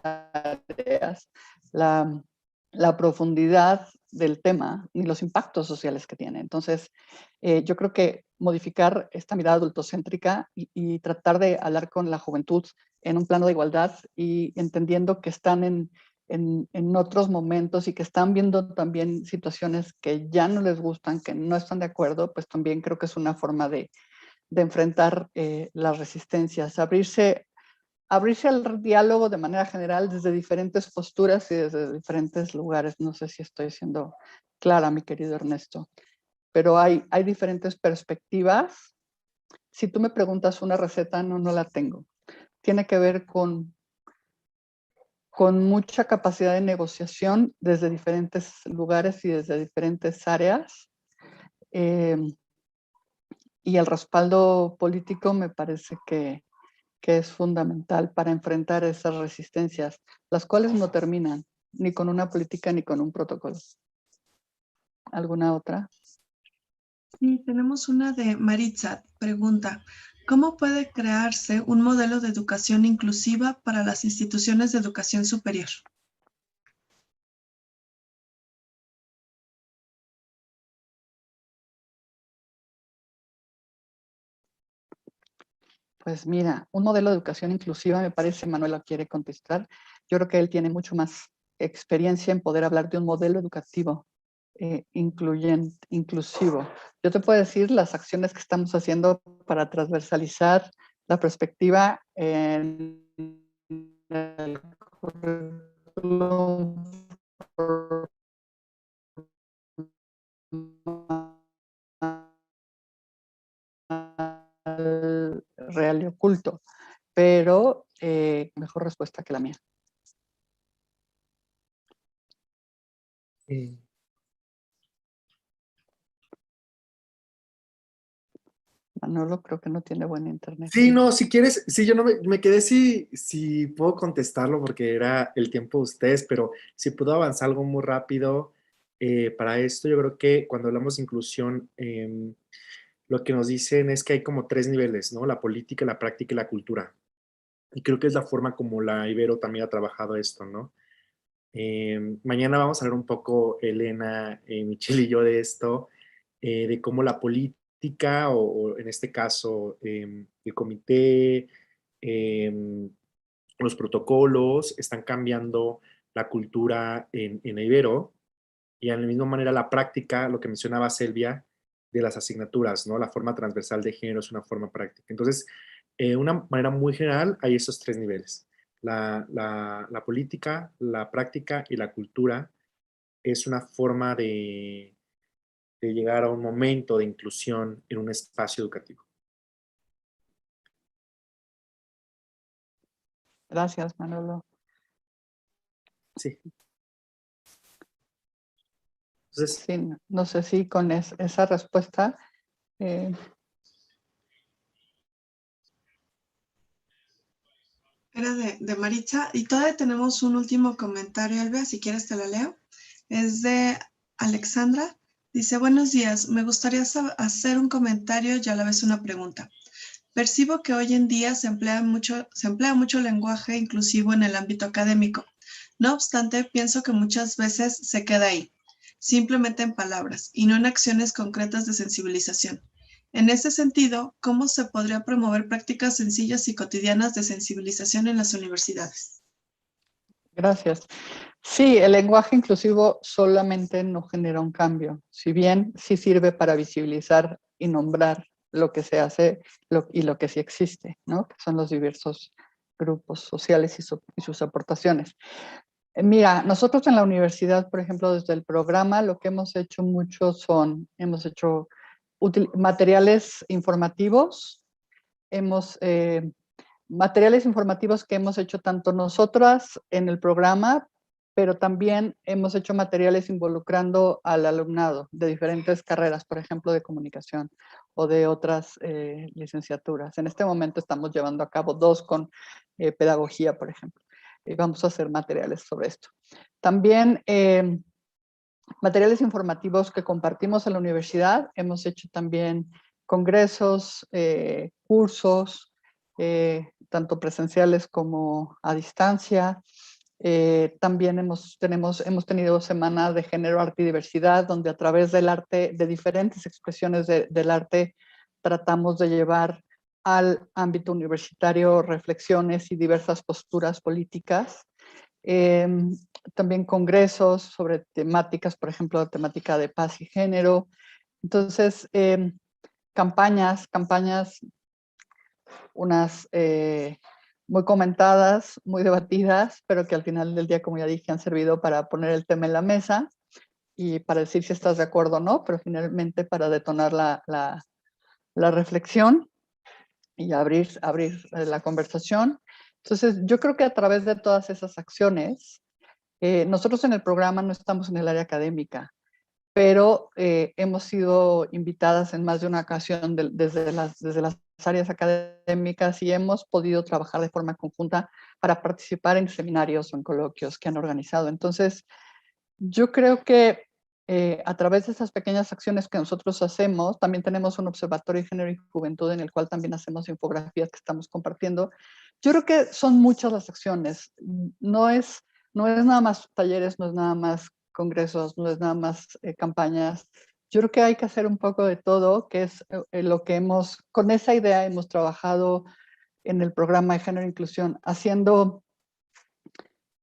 áreas la profundidad del tema ni los impactos sociales que tiene. Entonces, yo creo que modificar esta mirada adultocéntrica y tratar de hablar con la juventud en un plano de igualdad y entendiendo que están en otros momentos y que están viendo también situaciones que ya no les gustan, que no están de acuerdo, pues también creo que es una forma de enfrentar las resistencias, abrirse al diálogo de manera general desde diferentes posturas y desde diferentes lugares. No sé si estoy siendo clara, mi querido Ernesto, pero hay diferentes perspectivas. Si tú me preguntas una receta, no la tengo. Tiene que ver con mucha capacidad de negociación desde diferentes lugares y desde diferentes áreas. Y el respaldo político me parece que es fundamental para enfrentar esas resistencias, las cuales no terminan ni con una política ni con un protocolo. ¿Alguna otra? Sí, tenemos una de Maritza. Pregunta, ¿cómo puede crearse un modelo de educación inclusiva para las instituciones de educación superior? Pues mira, un modelo de educación inclusiva, me parece, Manuela quiere contestar. Yo creo que él tiene mucho más experiencia en poder hablar de un modelo educativo inclusivo. Yo te puedo decir las acciones que estamos haciendo para transversalizar la perspectiva en el currículum real y oculto, pero mejor respuesta que la mía. Manolo creo que no tiene buen internet. Sí, no, si quieres, sí, yo no me quedé si puedo contestarlo porque era el tiempo de ustedes, pero si puedo avanzar algo muy rápido para esto, yo creo que cuando hablamos de inclusión, lo que nos dicen es que hay como 3 niveles, ¿no? La política, la práctica y la cultura. Y creo que es la forma como la Ibero también ha trabajado esto, ¿no? Mañana vamos a hablar un poco, Elena, Michelle y yo, de esto, de cómo la política, o en este caso, el comité, los protocolos, están cambiando la cultura en Ibero, y de la misma manera la práctica, lo que mencionaba Selvia, de las asignaturas, ¿no? La forma transversal de género es una forma práctica. Entonces, de una manera muy general, hay esos 3 niveles. La política, la práctica y la cultura es una forma de llegar a un momento de inclusión en un espacio educativo. Gracias, Manolo. Sí. Entonces, sí, no sé si con esa respuesta Era de Maritza. Y todavía tenemos un último comentario, Elvia, si quieres te lo leo. Es de Alexandra. Dice, buenos días, me gustaría hacer un comentario y a la vez una pregunta. Percibo que hoy en día se emplea mucho lenguaje inclusivo en el ámbito académico. No obstante, pienso que muchas veces se queda ahí, simplemente en palabras y no en acciones concretas de sensibilización. En ese sentido, ¿cómo se podría promover prácticas sencillas y cotidianas de sensibilización en las universidades? Gracias. Sí, el lenguaje inclusivo solamente no genera un cambio, si bien sí sirve para visibilizar y nombrar lo que se hace y lo que sí existe, ¿no? Que son los diversos grupos sociales y sus aportaciones. Mira, nosotros en la universidad, por ejemplo, desde el programa, lo que hemos hecho mucho hemos hecho materiales informativos, materiales informativos que hemos hecho tanto nosotras en el programa, pero también hemos hecho materiales involucrando al alumnado de diferentes carreras, por ejemplo, de comunicación o de otras licenciaturas. En este momento estamos llevando a cabo 2 con pedagogía, por ejemplo. Y vamos a hacer materiales sobre esto. También materiales informativos que compartimos en la universidad. Hemos hecho también congresos, cursos, tanto presenciales como a distancia. También hemos tenido Semana de Género, Arte y Diversidad, donde a través del arte, de diferentes expresiones del arte, tratamos de llevar al ámbito universitario reflexiones y diversas posturas políticas. También congresos sobre temáticas, por ejemplo, la temática de paz y género. Entonces, campañas, unas muy comentadas, muy debatidas, pero que al final del día, como ya dije, han servido para poner el tema en la mesa y para decir si estás de acuerdo o no, pero finalmente para detonar la reflexión y abrir la conversación. Entonces, yo creo que a través de todas esas acciones, nosotros en el programa no estamos en el área académica, pero hemos sido invitadas en más de una ocasión desde las áreas académicas y hemos podido trabajar de forma conjunta para participar en seminarios o en coloquios que han organizado. Entonces, yo creo que a través de esas pequeñas acciones que nosotros hacemos, también tenemos un observatorio de género y juventud en el cual también hacemos infografías que estamos compartiendo. Yo creo que son muchas las acciones. No es nada más talleres, no es nada más congresos, no es nada más campañas. Yo creo que hay que hacer un poco de todo, que es lo que con esa idea hemos trabajado en el programa de Género e Inclusión, haciendo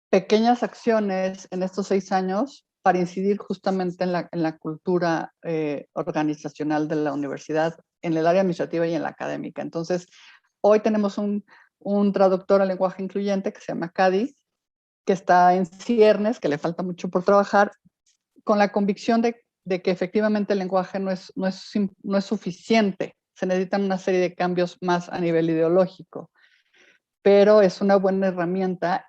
pequeñas acciones en estos 6 años para incidir justamente en la cultura organizacional de la universidad, en el área administrativa y en la académica. Entonces, hoy tenemos un traductor al lenguaje incluyente que se llama Cadi, que está en ciernes, que le falta mucho por trabajar, con la convicción de que efectivamente el lenguaje no es suficiente. Se necesitan una serie de cambios más a nivel ideológico, pero es una buena herramienta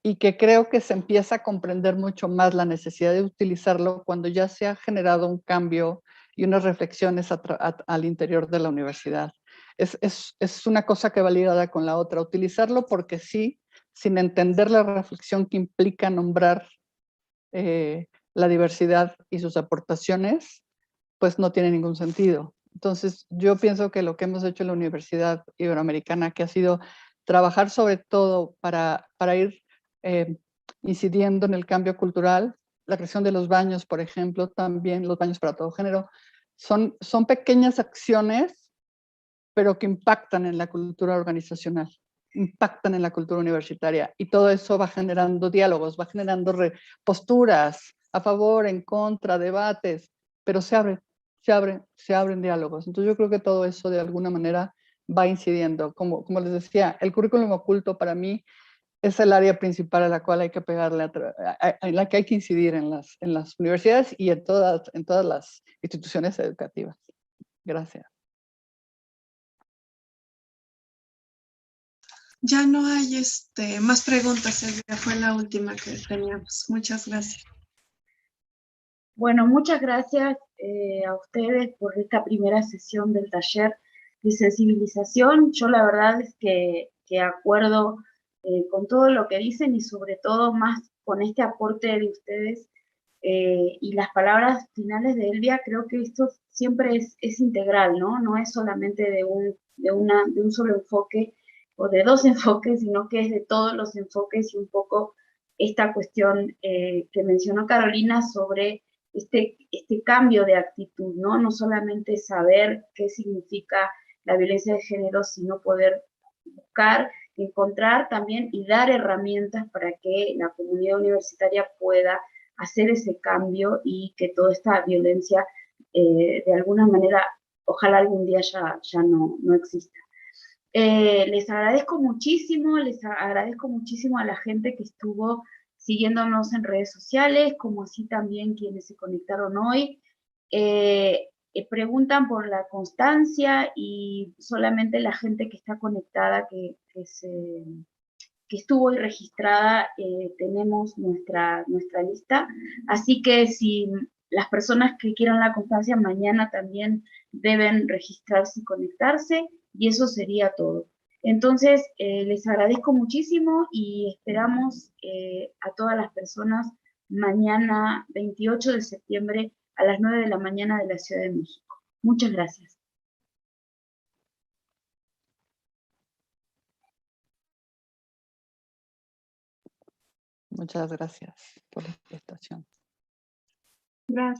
y que creo que se empieza a comprender mucho más la necesidad de utilizarlo cuando ya se ha generado un cambio y unas reflexiones al interior de la universidad. Es una cosa que va ligada con la otra. Utilizarlo porque sí, sin entender la reflexión que implica nombrar la diversidad y sus aportaciones, pues no tiene ningún sentido. Entonces, yo pienso que lo que hemos hecho en la Universidad Iberoamericana, que ha sido trabajar sobre todo para ir incidiendo en el cambio cultural, la creación de los baños, por ejemplo, también los baños para todo género, son pequeñas acciones, pero que impactan en la cultura organizacional, impactan en la cultura universitaria, y todo eso va generando diálogos, va generando posturas a favor, en contra, debates, pero se abren diálogos. Entonces yo creo que todo eso de alguna manera va incidiendo. Como les decía, el currículum oculto para mí es el área principal a la cual hay que pegarle, en la que hay que incidir en las universidades y en todas las instituciones educativas. Gracias. Ya no hay más preguntas, Silvia, fue la última que teníamos. Muchas gracias. Bueno, muchas gracias a ustedes por esta primera sesión del taller de sensibilización. Yo la verdad es que acuerdo con todo lo que dicen y sobre todo más con este aporte de ustedes y las palabras finales de Elvia. Creo que esto siempre es integral, ¿no? No es solamente de un solo enfoque o de dos enfoques, sino que es de todos los enfoques y un poco esta cuestión que mencionó Carolina sobre este cambio de actitud, ¿no? No solamente saber qué significa la violencia de género, sino poder buscar, encontrar también y dar herramientas para que la comunidad universitaria pueda hacer ese cambio y que toda esta violencia de alguna manera, ojalá algún día ya no exista. Les agradezco muchísimo a la gente que estuvo siguiéndonos en redes sociales, como así también quienes se conectaron hoy. Preguntan por la constancia y solamente la gente que está conectada, que estuvo hoy registrada, tenemos nuestra lista. Así que si las personas que quieran la constancia mañana también deben registrarse y conectarse, y eso sería todo. Entonces, les agradezco muchísimo y esperamos a todas las personas mañana 28 de septiembre a las 9 de la mañana de la Ciudad de México. Muchas gracias. Muchas gracias por la invitación. Gracias.